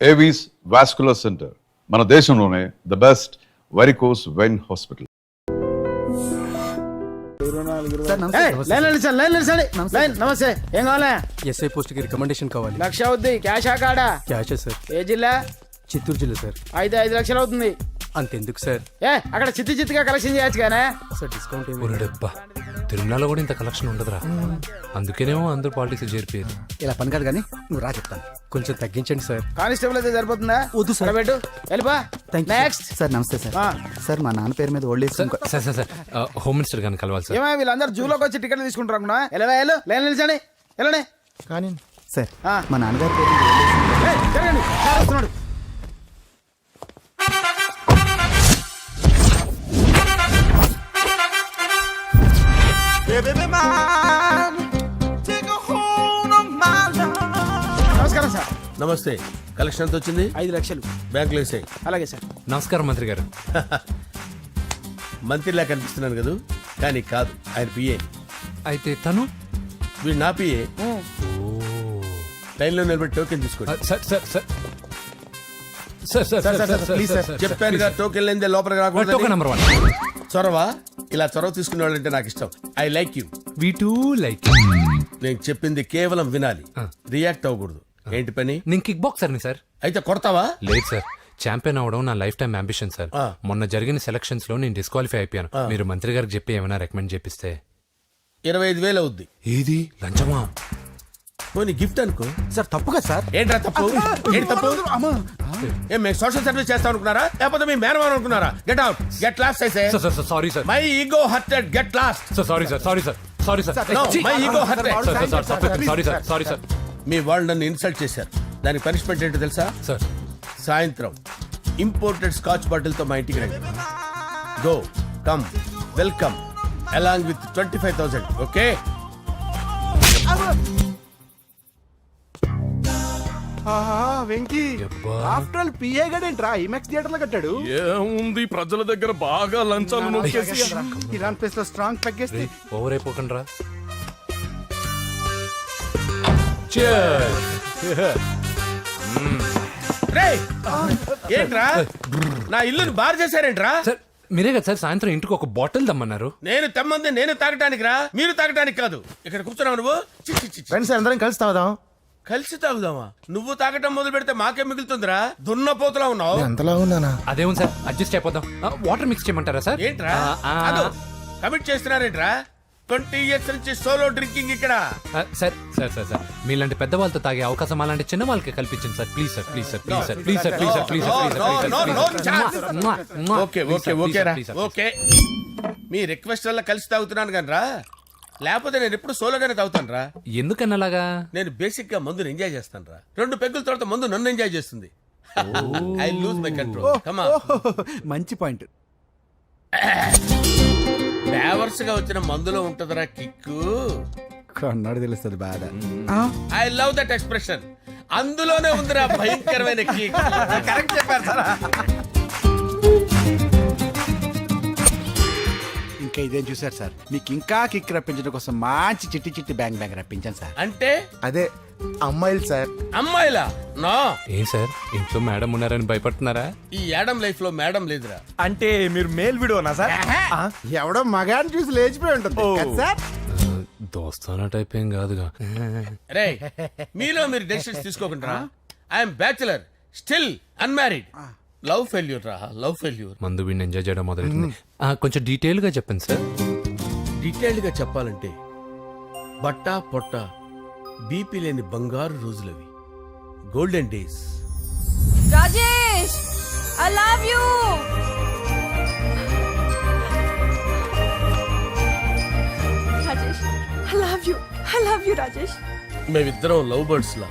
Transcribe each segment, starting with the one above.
Avis vascular centre, మన దేశంలోనే the best varicose vein hospital. నమస్తే, ఏం కావాలా? ఎస్ఐ పోస్ట్ కి రికమెండేషన్ కావాలి. 1,00,000 అవుద్ది. క్యాషా కాడా? క్యాషే సార్. ఏ జిల్లా? చిత్తూరు జిల్లా సార్. అయితే 5 లక్షలు అవుతుంది. అంతెందుకు సార్? అక్కడ చిత్తుగా కలెక్షన్ చేయొచ్చు కానీ సార్ డిస్కౌంట్ ఏమి? ఒరేడబ్బా, తిరుమలలో కూడా ఇంత కలెక్షన్ ఉండదురా. అందుకేనేమో అందరూ పాలిటిక్స్ చేరిపోయారు. ఇలా పని కాదు కానీ నువ్వు రా చెప్తాను. కొంచెం తగ్గించండి సార్. కానిస్టేబుల్ అయితే సరిపోతుందా? వద్దు సార్. పెట్టు, వెళ్ళిపా. నెక్స్ట్. సార్ నమస్తే సార్. సార్ మా నాన్న పేరు మీద old age sir sir sir home minister గారిని కలవాలి సార్. ఏమో వీళ్ళందరూ జూలోకి వచ్చి టికెట్లు తీసుకుంటారు అనుకున్నా. లైన్ నిలిచండి, వెళ్ళండి. కానీ సార్ మా నాన్నగారి పేరు మీద old age జరగండి, సార్ వస్తున్నాడు. నమస్కారం సార్. నమస్తే. కలెక్షన్ ఎంత వచ్చింది? 5 లక్షలు. బ్యాంకులో వేసాయి. అలాగే సార్. నమస్కారం మంత్రి గారు. మంత్రిలా కనిపిస్తున్నాను కదా, కానీ కాదు, ఆయన పిఏ. అయితే తను వీడు నా పిఏ. లైన్లో నిలబడి టోకెన్ తీసుకోండి. Sir sir sir sir sir sir please, sir. చెప్పానుగా, టోకెన్ లేనిదే లోపలికి రాకూడదు. Token number 1. చొరవ, ఇలా చొరవ తీసుకునే వాళ్ళంటే నాకు ఇష్టం. I like you. We two like. నేను చెప్పింది కేవలం వినాలి, రియాక్ట్ అవ్వకూడదు. ఏంటి పని? నేను కిక్ బాక్సర్ని సార్. అయితే కొడతావా? లేదు సార్, ఛాంపియన్ అవడం నా లైఫ్ టైం అంబిషన్ సార్. ఆ. మొన్న జరిగిన సెలక్షన్స్ లో నేను డిస్క్వాలిఫై అయిపోయాను. మీరు మంత్రి గారికి చెప్పి ఏమైనా రికమెండ్ చేపిస్తే. 25,000 అవుద్ది. ఏది లంచమా? పోనీ గిఫ్ట్ అనుకో. సార్ తప్పుగా సార్. ఏంట్రా తప్పు? ఏంటి తప్పు? ఏం మేము సోషల్ సర్వీస్ చేస్తాం అనుకున్నారా, లేకపోతే మీ మేనమాన్ అనుకున్నారా? గెట్ అవుట్, గెట్ లాస్ట్ అయితే. Sir sir sorry sir. My ego hurted, get lost. Sir sorry sir, sorry sir, sorry sir. No, my ego hurt. Sorry sir, sorry sir. మీ వాళ్ళు నన్ను ఇన్సల్ట్ చేశారు. దానికి పనిష్మెంట్ ఏంటో తెలుసా? సార్ సాయంత్రం imported scotch bottle తో మా ఇంటికి రండి. Go, come, welcome along with 25,000. Okay? Venky after all PA గడేంట్రా ఇమెక్స్ థియేటర్ లో కట్టాడు. ఏముంది, ప్రజల దగ్గర బాగా లంచాలు నొక్కేసి ఇరాన్ ప్లేస్ లో స్ట్రాంగ్ తగ్గేస్తే ఓవర్ అయిపోకండి రా. రేయ్, ఏంట్రా నా ఇల్లుని బార్ చేశారేంట్రా? సార్ మీరే కదా సార్ సాయంత్రం ఇంటికి ఒక బాటిల్ దమ్మన్నారు. నేను తెమ్మంది నేను తాగటానికి రా, మీరు తాగటానికి కాదు. ఇక్కడ కూర్చున్నావు నువ్వు. చి, చి, చి, చి. ఫ్రెండ్స్ అందరం కలిసి తాగుదాం. కలిసి తాగుదామా? నువ్వు తాగటం మొదలు పెడితే మాకే మిగులుతుందిరా. దున్నపోతులా ఉన్నావు. ఎంతలా ఉన్నానా? అదేమో సార్, అడ్జస్ట్ అయిపోదాం. వాటర్ మిక్స్ చేయమంటారా సార్? ఏంట్రా కమిట్ చేస్తున్నారేంట్రా? 20 years నుంచి సోలో డ్రింకింగ్ ఇక్కడ. సార్ సార్ సార్ సార్ మీలాంటి పెద్ద వాళ్ళతో తాగే అవకాశం అలాంటి చిన్న వాళ్ళకి కల్పించండి sir. Please sir, please sir, please sir, please sir, please sir, please sir. Okay okay okay రా, ఓకే. మీ రిక్వెస్ట్ వల్ల కలిసి తాగుతున్నాను కానీ రా, లేకపోతే నేను ఎప్పుడు సోలోగానే తాగుతాను రా. ఎందుకన్నా అలాగా? నేను బేసిక్ గా మందుని ఎంజాయ్ చేస్తాను రా. 2 పెగ్గుల తర్వాత మందు నన్ను ఎంజాయ్ చేస్తుంది. I lose my control. Come on. మంచి పాయింట్. ఫ్లేవర్స్ గా వచ్చిన మందులో ఉంటదరా కిక్కు. కన్నాడు తెలుస్తుంది బాధ. I love that expression. అందులోనే ఉందిరా భయంకరమైన కిక్. కరెక్ట్ చెప్పారు సార్. ఇంకా ఇదేం చూసారు సార్, మీకు ఇంకా కిక్ రప్పించడం కోసం మంచి చిట్టి చిట్టి బ్యాంగ్ బ్యాంగ్ రప్పించాను సార్. అంటే అదే అమ్మాయిలు సార్. అమ్మాయిలా? నో. ఏం సార్ ఇంట్లో మేడం ఉన్నారని భయపడుతున్నారా? ఈ యాడమ్ లైఫ్ లో మేడం లేదురా. అంటే మీరు మేల్ వీడియోనా సార్? ఎవడో మగాన్ని చూసి లేచిపోయి ఉంటుంది కదా సార్. దోస్తానా టైప్ ఏం కాదుగా. రే, మీలో మీరు డెసిషన్స్ తీసుకోకుండా. I'm bachelor, still unmarried. Love failure రా, లవ్ ఫెయిల్యూర్. మందు వీడిని ఎంజాయ్ చేయడం మొదలైంది. కొంచెం డీటెయిల్ గా చెప్పండి సార్. డీటెయిల్డ్ గా చెప్పాలంటే బట్టా పొట్ట బీపీ లేని బంగారు రోజులవి, golden days. Rajesh, I love you. Rajesh, I love you. I love you, Rajesh. మేమిద్దరం లవ్ బర్డ్స్ లా,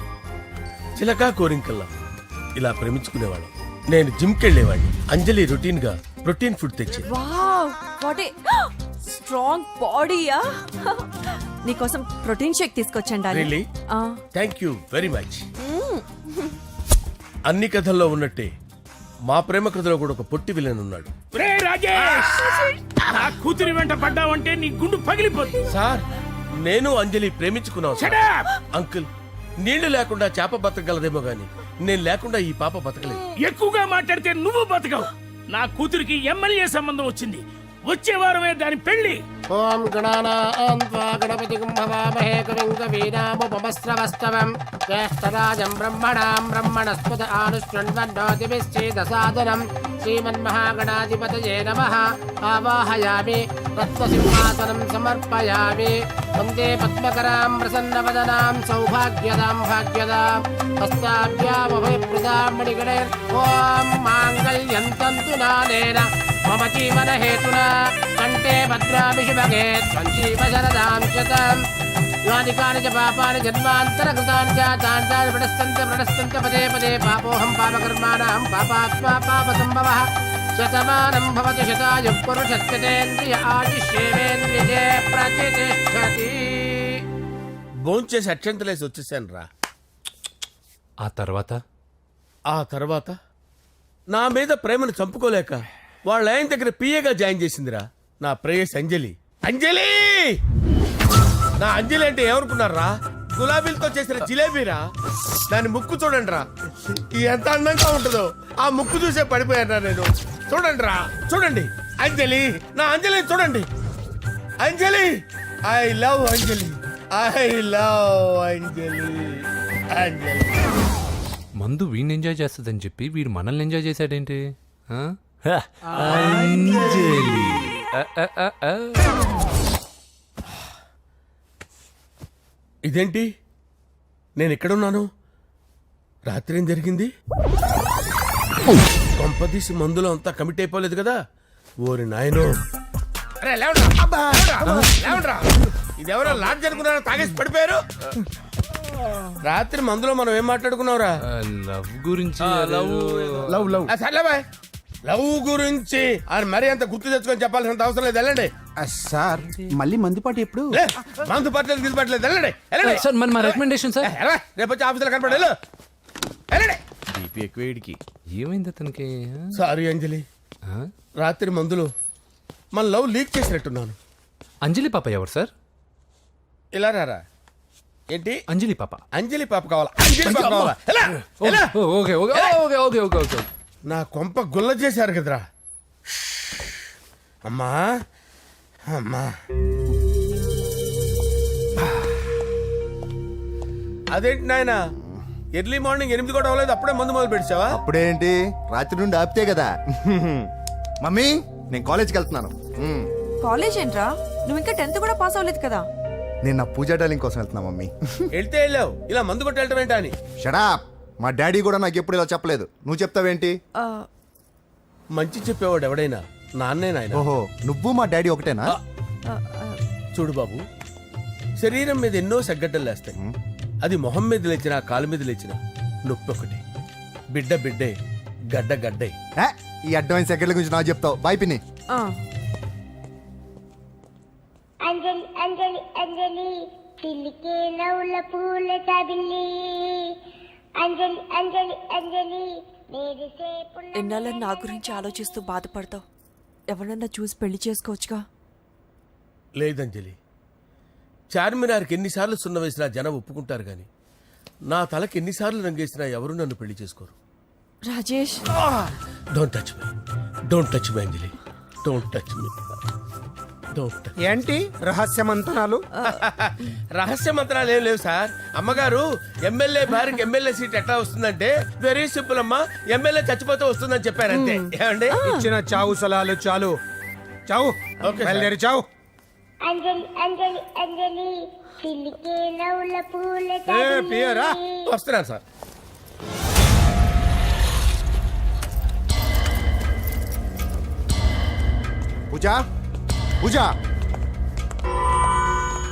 చిలకా కోరింకల్లా ఇలా ప్రేమించుకునేవాళ్ళం. నేను జిమ్ కెళ్ళేవాడిని. అంజలి రొటీన్ గా ప్రోటీన్ ఫుడ్ తెచ్చి. వావ్, వాట్ ఏ స్ట్రాంగ్ బాడీయా. నీకోసం ప్రోటీన్ షేక్ తీసుకొచ్చండి. Really? Thank you very much. అన్ని కథల్లో ఉన్నట్టే మా ప్రేమ కథలో కూడా ఒక పొట్టి విలన్ ఉన్నాడు. కూతురి వెంట పడ్డావంటే నీ గుండు పగిలిపోతుంది. సార్, నేను అంజలి ప్రేమించుకున్నాను. అంకుల్, నీళ్లు లేకుండా చేప బతకగలదేమో గాని నేను లేకుండా ఈ పాప బతకలేదు. ఎక్కువగా మాట్లాడితే నువ్వు బతకవు. నా కూతురికి ఎమ్మెల్యే సంబంధం వచ్చింది. వచ్చే వారమే దాని పెళ్లి. ఓం గణానాం త్వా గణపతిం భవామహే కవిం కవీనాముపమస్రవస్తవం జ్యేష్ఠరాజం బ్రహ్మణాం బ్రహ్మణస్పద ఆనుష్ణ్వన్నోతిభిశ్చేదసాదనం శ్రీమన్మహాగణాధిపతయే నమః. ఆవాహయామి రత్నసింహాసనం సమర్పయామి. వందే పద్మకరాం ప్రసన్నవదనాం సౌభాగ్యదాం భాగ్యదాం హస్తాభ్యామభయప్రదాం మణిగణే. ఓం మాంగళ్యం తంతు నానేన మమ జీవన హేతునా కంటే భద్రామి శుభగే సంజీవ శరదాం శతం. యాని కాని చ పాపాని జన్మాంతరకృతాని చ తాని తాని ప్రణశ్యంత పదే పదే పాపోహం పాపకర్మాణం పాపాత్మా పాపసంభవః. శతమానం భవతి శతాయుః పురుషస్యతేంద్రియ ఆయుష్యేవేంద్రియే ప్రతిష్టతి. భోంచేసి అక్షంతలేసి వచ్చేసాను రా. ఆ తర్వాత నా మీద ప్రేమను చంపుకోలేక వాళ్ళ ఆయన దగ్గర పిఏగా జాయిన్ చేసిందిరా నా ప్రేయస్ అంజలి. అంజలి నా అంజలి అంటే ఏమనుకున్నారా? గులాబీలతో చేసిన జిలేబీరా. దాని ముక్కు చూడండి రా, ఎంత అందంగా ఉంటుందో. ఆ ముక్కు చూసే పడిపోయారా నేను. చూడండి రా, చూడండి అంజలి, నా అంజలి చూడండి. Anjali, I love Anjali, I love Anjali. Anjali మందు వీడిని ఎంజాయ్ చేస్తుందని చెప్పి వీడు మనల్ని ఎంజాయ్ చేశాడేంటి? ఆ? అంజలి. ఇదేంటి, నేను ఎక్కడున్నాను? రాత్రి ఏం జరిగింది? కొంపదీసి మందులో అంతా కమిట్ అయిపోలేదు కదా? ఓరి నాయనో. అరే లేవండ్రా, అబ్బా, లేవండ్రా. ఇదెవరో లాడ్జ్ అనుకున్నారో తాగేసి పడిపోయారు. రాత్రి మందులో మనం ఏం మాట్లాడుకున్నావురా? లవ్ గురించి. లవ్ లవ్ సర్లే బాయ్, లవ్ గురించి అని మరీ అంత గుర్తు తెచ్చుకొని చెప్పాల్సినంత అవసరం లేదు. వెళ్ళండి. సార్ మళ్ళీ మందుపాటి ఎప్పుడు? లే, మందు పట్టలేదు గిల్లు పట్టలేదు. వెళ్ళండి, వెళ్ళండి. సార్ మరి మా రికమెండేషన్ సార్. రేపు వచ్చి ఆఫీసులో కనపడి వెళ్ళు. వెళ్ళండి. బీపీ ఎక్కువ వీడికి. ఏమైంది అతనికి? సారీ అంజలి, రాత్రి మందులో మన లవ్ లీక్ చేసినట్టున్నాను. అంజలి పాప ఎవరు సార్? ఇలా రారా. ఏంటి అంజలి పాప? అంజలి పాప కావాలా? అంజలి పాప కావాలా? ఎలా? ఎలా? Okay okay okay okay okay okay. నా కొంప గుల్ల చేశారు కదరా. అమ్మా అమ్మా, అదేంటి నాయన, ఎర్లీ మార్నింగ్ 8 కూడా అవ్వలేదు, అప్పుడే మందు మొదలు పెడిచావా? అప్పుడేంటి, రాత్రి నుండి ఆపితే కదా. మమ్మీ, నేను కాలేజ్కి వెళ్తున్నాను. కాలేజ్ ఏంట్రా? నువ్వు ఇంకా 10th కూడా పాస్ అవ్వలేదు కదా. నేను నా పూజా డాలింగ్ కోసం వెళ్తున్నా మమ్మీ. వెళ్తే వెళ్ళావు, ఇలా మందు కొట్టి వెళ్ళటం ఏంటా అని. షడాప్. మా డాడీ కూడా నాకు ఎప్పుడు ఇలా చెప్పలేదు. నువ్వు చెప్తావేంటి? మంచి చెప్పేవాడు ఎవడైనా నాన్నే నాయన. ఓహో, నువ్వు మా డాడీ ఒకటేనా? చూడు బాబు, శరీరం మీద ఎన్నో సగ్గడ్డలు లేస్తాయి. అది మొహం మీద లేచినా కాలు మీద లేచినా నొప్పి ఒకటి. బిడ్డ బిడ్డే, గడ్డ గడ్డే. ఈ అడ్వాన్స్ సెకండ్ల గురించి నాకు చెప్తావు. బాయ్ పిన్ని. అంజలి అంజలి అంజలి పిల్లికే నవ్వుల పూల తబిల్లి. అంజలి అంజలి అంజలి ఎన్నాళ్ళ నా గురించి ఆలోచిస్తూ బాధపడతావు. ఎవరన్నా చూసి పెళ్లి చేసుకోవచ్చుగా. లేదంజలి, చార్మినార్కి ఎన్నిసార్లు సున్న వేసినా జనం ఒప్పుకుంటారు గాని నా తలకి ఎన్నిసార్లు రంగేసినా ఎవరు నన్ను పెళ్లి చేసుకోరు. Rajesh, don't touch me, don't touch me Anjali, don't touch me. ఏంటి రహస్య మంతనాలు? రహస్య మంత్రాలు ఏం లేవు సార్. అమ్మగారు ఎమ్మెల్యే భార్యకి ఎమ్మెల్యే సీట్ ఎట్లా వస్తుందంటే వెరీ సింపుల్ అమ్మా, ఎమ్మెల్యే చచ్చిపోతే వస్తుందని చెప్పారంతే. ఏమండి, ఇచ్చిన చావు సలాలు చాలు. చావు, బయలుదేరి చావు. అంజలి అంజలి అంజలి పిల్లికే నవ్వుల పూల పియరా వస్తున్నాను సార్. పూజ, పూజ,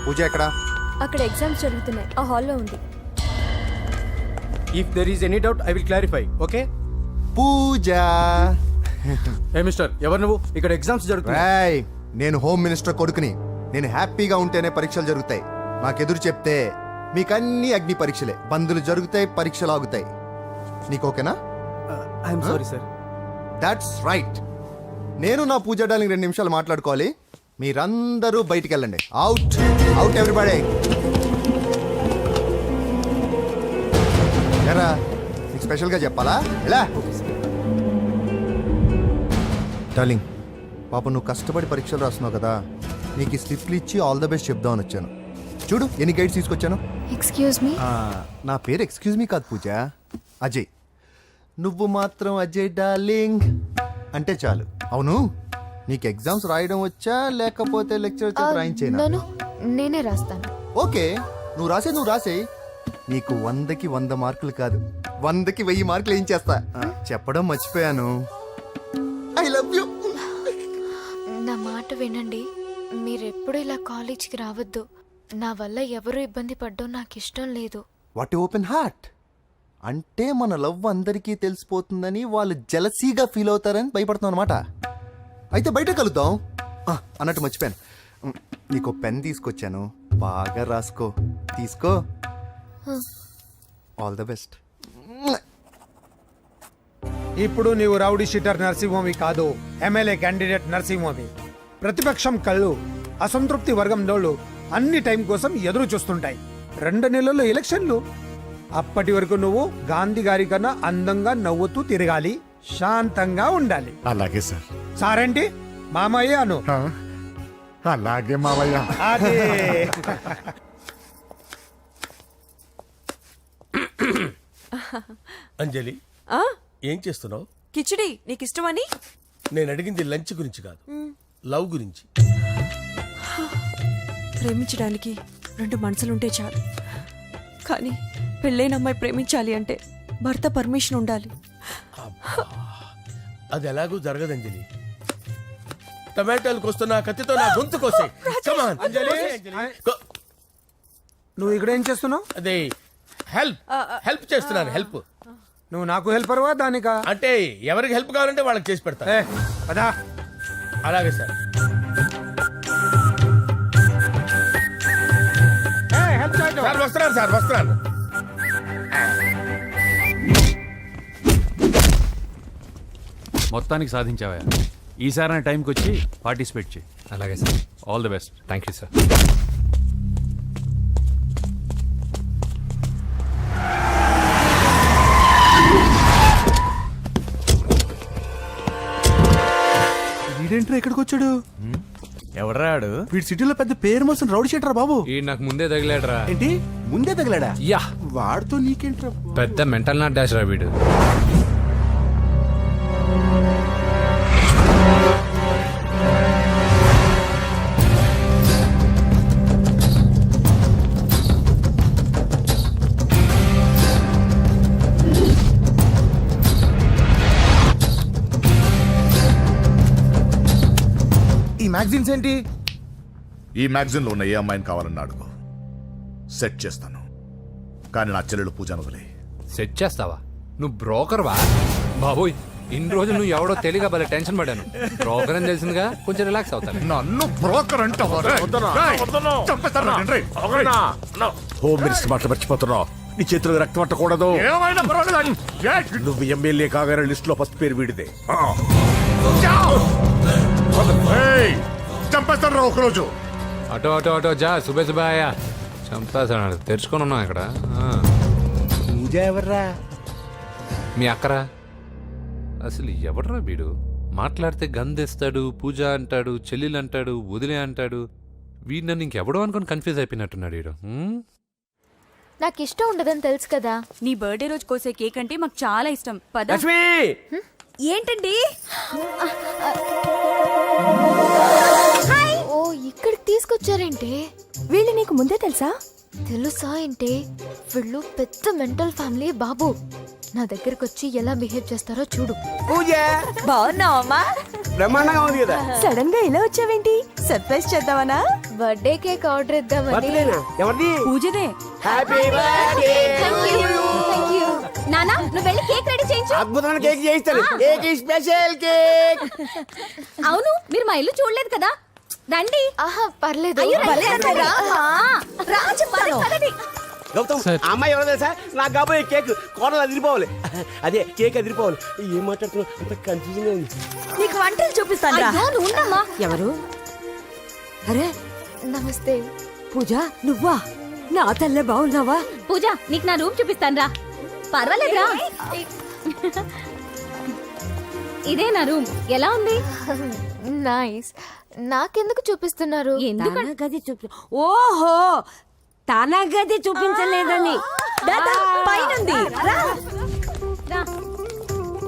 పూజ ఎక్కడ? అక్కడ ఎగ్జామ్స్ జరుగుతున్నాయి, ఆ హాల్లో ఉంది. If there is any doubt I will clarify. Okay Pooja. ఏ మిస్టర్, ఎవరు నువ్వు? ఇక్కడ ఎగ్జామ్స్ జరుగుతున్నాయి. నేను హోమ్ మినిస్టర్ కొడుకుని. నేను హ్యాపీగా ఉంటేనే పరీక్షలు జరుగుతాయి. నాకెదురు చెప్తే మీకన్నీ అగ్ని పరీక్షలే. బందులు జరుగుతాయి, పరీక్షలు ఆగుతాయి. నీకు ఓకేనా? I'm sorry sir. That's right. నేను నా పూజ డార్లింగ్ 2 నిమిషాలు మాట్లాడుకోవాలి. మీరందరూ బయటికి వెళ్ళండి. Out, out everybody. ఎరా, నీకు నీకు స్పెషల్గా చెప్పాలా ఎలా డార్లింగ్ పాప నువ్వు కష్టపడి పరీక్షలు రాస్తున్నావు కదా నీకు ఈ స్లిప్లు ఇచ్చి ఆల్ ద బెస్ట్ చెప్దామని వచ్చాను చూడు ఎన్ని గైడ్స్ తీసుకొచ్చాను ఎక్స్క్యూజ్ మీ. నా పేరు ఎక్స్క్యూజ్ మీ కాదు పూజ అజయ్ నువ్వు మాత్రం అజయ్ డార్లింగ్ అంటే చాలు అవును నీకు ఎగ్జామ్స్ రాయడం వచ్చా లేకపోతే లెక్చర్ రాయించేనా నేనే రాస్తాను. ఓకే నువ్వు రాసే నీకు 100కి 100 మార్కులు కాదు 100కి 1000 మార్కులు ఏం చేస్తా చెప్పడం మర్చిపోయాను ఐ లవ్ యూ. నా మాట వినండి, మీరెప్పుడు ఇలా కాలేజ్కి రావద్దు. నా వల్ల ఎవరు ఇబ్బంది పడ్డం నాకు ఇష్టం లేదు. వాట్ ఓపెన్ హార్ట్ అంటే మన లవ్ అందరికీ తెలిసిపోతుందని వాళ్ళు జలసీగా ఫీల్ అవుతారని భయపడుతున్నాం అనమాట. అయితే బయట కలుద్దాం అన్నట్టు మర్చిపోయాను నీకు పెన్ తీసుకొచ్చాను బాగా రాసుకో తీసుకో ఆల్ ద బెస్ట్. ఇప్పుడు నీవు రౌడీ షీటర్ నరసింహమి కాదు, ఎమ్మెల్యే క్యాండిడేట్ నరసింహమి. ప్రతిపక్షం కళ్ళు అసంతృప్తి వర్గం నోళ్ళు అన్ని టైం కోసం ఎదురు చూస్తుంటాయి. 2 నెలల్లో ఎలక్షన్లు. అప్పటి వరకు నువ్వు గాంధీ గారి కన్నా అందంగా నవ్వుతూ తిరగాలి, శాంతంగా ఉండాలి. అలాగే సార్. సారేంటి మామయ్య అను. అలాగే మావయ్య. అదే అంజలి ఏం చేస్తున్నావు? కిచిడి నీకు ఇష్టమని. నేను అడిగింది లంచ్ గురించి కాదు, లవ్ గురించి. ప్రేమించడానికి 2 మనసులుంటే చాలు, కానీ పెళ్ళైన అమ్మాయి ప్రేమించాలి అంటే భర్త పర్మిషన్ ఉండాలి. అది ఎలాగూ జరగదు అంజలి. టమాటాలు కోస్తున్నా కత్తితో నా గొంతు కోసే. నువ్వు ఇక్కడ ఏం చేస్తున్నావు? అదే హెల్ప్ చేస్తున్నాను. హెల్ప్. నువ్వు నాకు హెల్పర్వా దానికా? అంటే ఎవరికి హెల్ప్ కావాలంటే వాళ్ళకి చేసి పెడతా. పదా. అలాగే సార్. సార్ వస్తున్నాను సార్ వస్తున్నాను. మొత్తానికి సాధించావా? ఈసారి టైంకి వచ్చి పార్టిసిపేట్ చేయి. అలాగే sir. All the best. Thank you sir. వీడేంట్రా ఇక్కడికి వచ్చాడు? ఎవడ్రాడు? వీడి సిటీలో పెద్ద పేరు మోసిన రౌడీ షీటర్ బాబు. ఈ నాకు ముందే తగిలాడరా. ఏంటి ముందే తగిలాడా? యా, వాడితో నీకేంట్రా? పెద్ద మెంటల్ నాట్ డాష్ రా వీడు. ఈ మ్యాగజైన్స్ ఏంటి? ఈ మ్యాగజైన్లో ఉన్న ఏ అమ్మాయిని కావాలని అడుగు, సెట్ చేస్తాను. కానీ నా చెల్లెలు పూజను వదిలే. సెట్ చేస్తావా? నువ్వు బ్రోకర్ వా? బాబోయ్, ఇన్ని రోజులు నువ్వు ఎవడో తెలియక భలే టెన్షన్ పడ్డాను. బ్రోకర్ అని తెలిసిందిగా కొంచెం రిలాక్స్ అవుతాను. నన్ను బ్రోకర్ అంటావా? హోమ్ మినిస్టర్ మాట మర్చిపోతున్నావు. నీ చేతులకు రక్తం పట్టకూడదు. నువ్వు ఎమ్మెల్యే కాగానే లిస్ట్ లో ఫస్ట్ పేరు వీడిదే. చంపేస్తాను రా ఒకరోజు. అటో అటో అటో జా సుబే సుబాయా చంపేసాడు. తెరుచుకొని ఉన్నాం ఇక్కడ. పూజ ఎవర్రా? మీ అక్కరా? అసలు ఎవడరా వీడు? మాట్లాడితే గంధేస్తాడు, పూజ అంటాడు, చెల్లెలు అంటాడు, వదిలే అంటాడు. వీడు నన్ను ఇంకెవడో అనుకుని కన్ఫ్యూజ్ అయిపోయినట్టున్నాడు వీడు. నాకు ఇష్టం ఉండదని తెలుసు కదా. నీ బర్త్డే రోజు కోసే కేక్ అంటే మాకు చాలా ఇష్టం. పద. ఏంటండి? ఓ, ఇక్కడికి తీసుకొచ్చారేంటి? వీళ్ళు నీకు ముందే తెలుసా? తెలుసా ఏంటి? వీళ్ళు పెద్ద మెంటల్ ఫ్యామిలీ బాబు. నా దగ్గరకు వచ్చి ఎలా బిహేవ్ చేస్తారో చూడు. పూజ బాగున్నావమ్మా? బ్రహ్మాండంగా ఉంది కదా. సడన్ గా ఇలా వచ్చావేంటి? సర్ప్రైజ్ చేద్దామనా? బర్త్డే కేక్ ఆర్డర్ ఇద్దామని. ఎవరిది? పూజదే. Happy birthday. థాంక్యూ. నానా, నువ్వు వెళ్ళి కేక్ రెడీ చేయించు. అద్భుతమైన కేక్ చేయిస్తాను. Cake special cake. అవును, మీరు మా ఇల్లు చూడలేదు కదా. రండి. ఆహా, పర్లేదు. గౌతమ్, అమ్మాయి ఎవరో తెలుసా? నాకు కాబోయే కేక్ కోడలు అదిరిపోవాలి. అదే కేక్ అదిరిపోవాలి. ఏం మాట్లాడుతున్నావు? అంత కన్ఫ్యూజన్ ఉంది. నీకు వంటలు చూపిస్తాను. ఎవరు? అరే నమస్తే. పూజ, నువ్వా? నా తల్లే బాగున్నావా? పూజ, నీకు నా రూమ్ చూపిస్తాను రా. పర్వాలేదురా. ఇదే నా రూమ్. ఎలా ఉంది? నైస్. నాకెందుకు చూపిస్తున్నారు? తన గది చూపి ఓహో తన గది చూపించలేదని పైనుంది.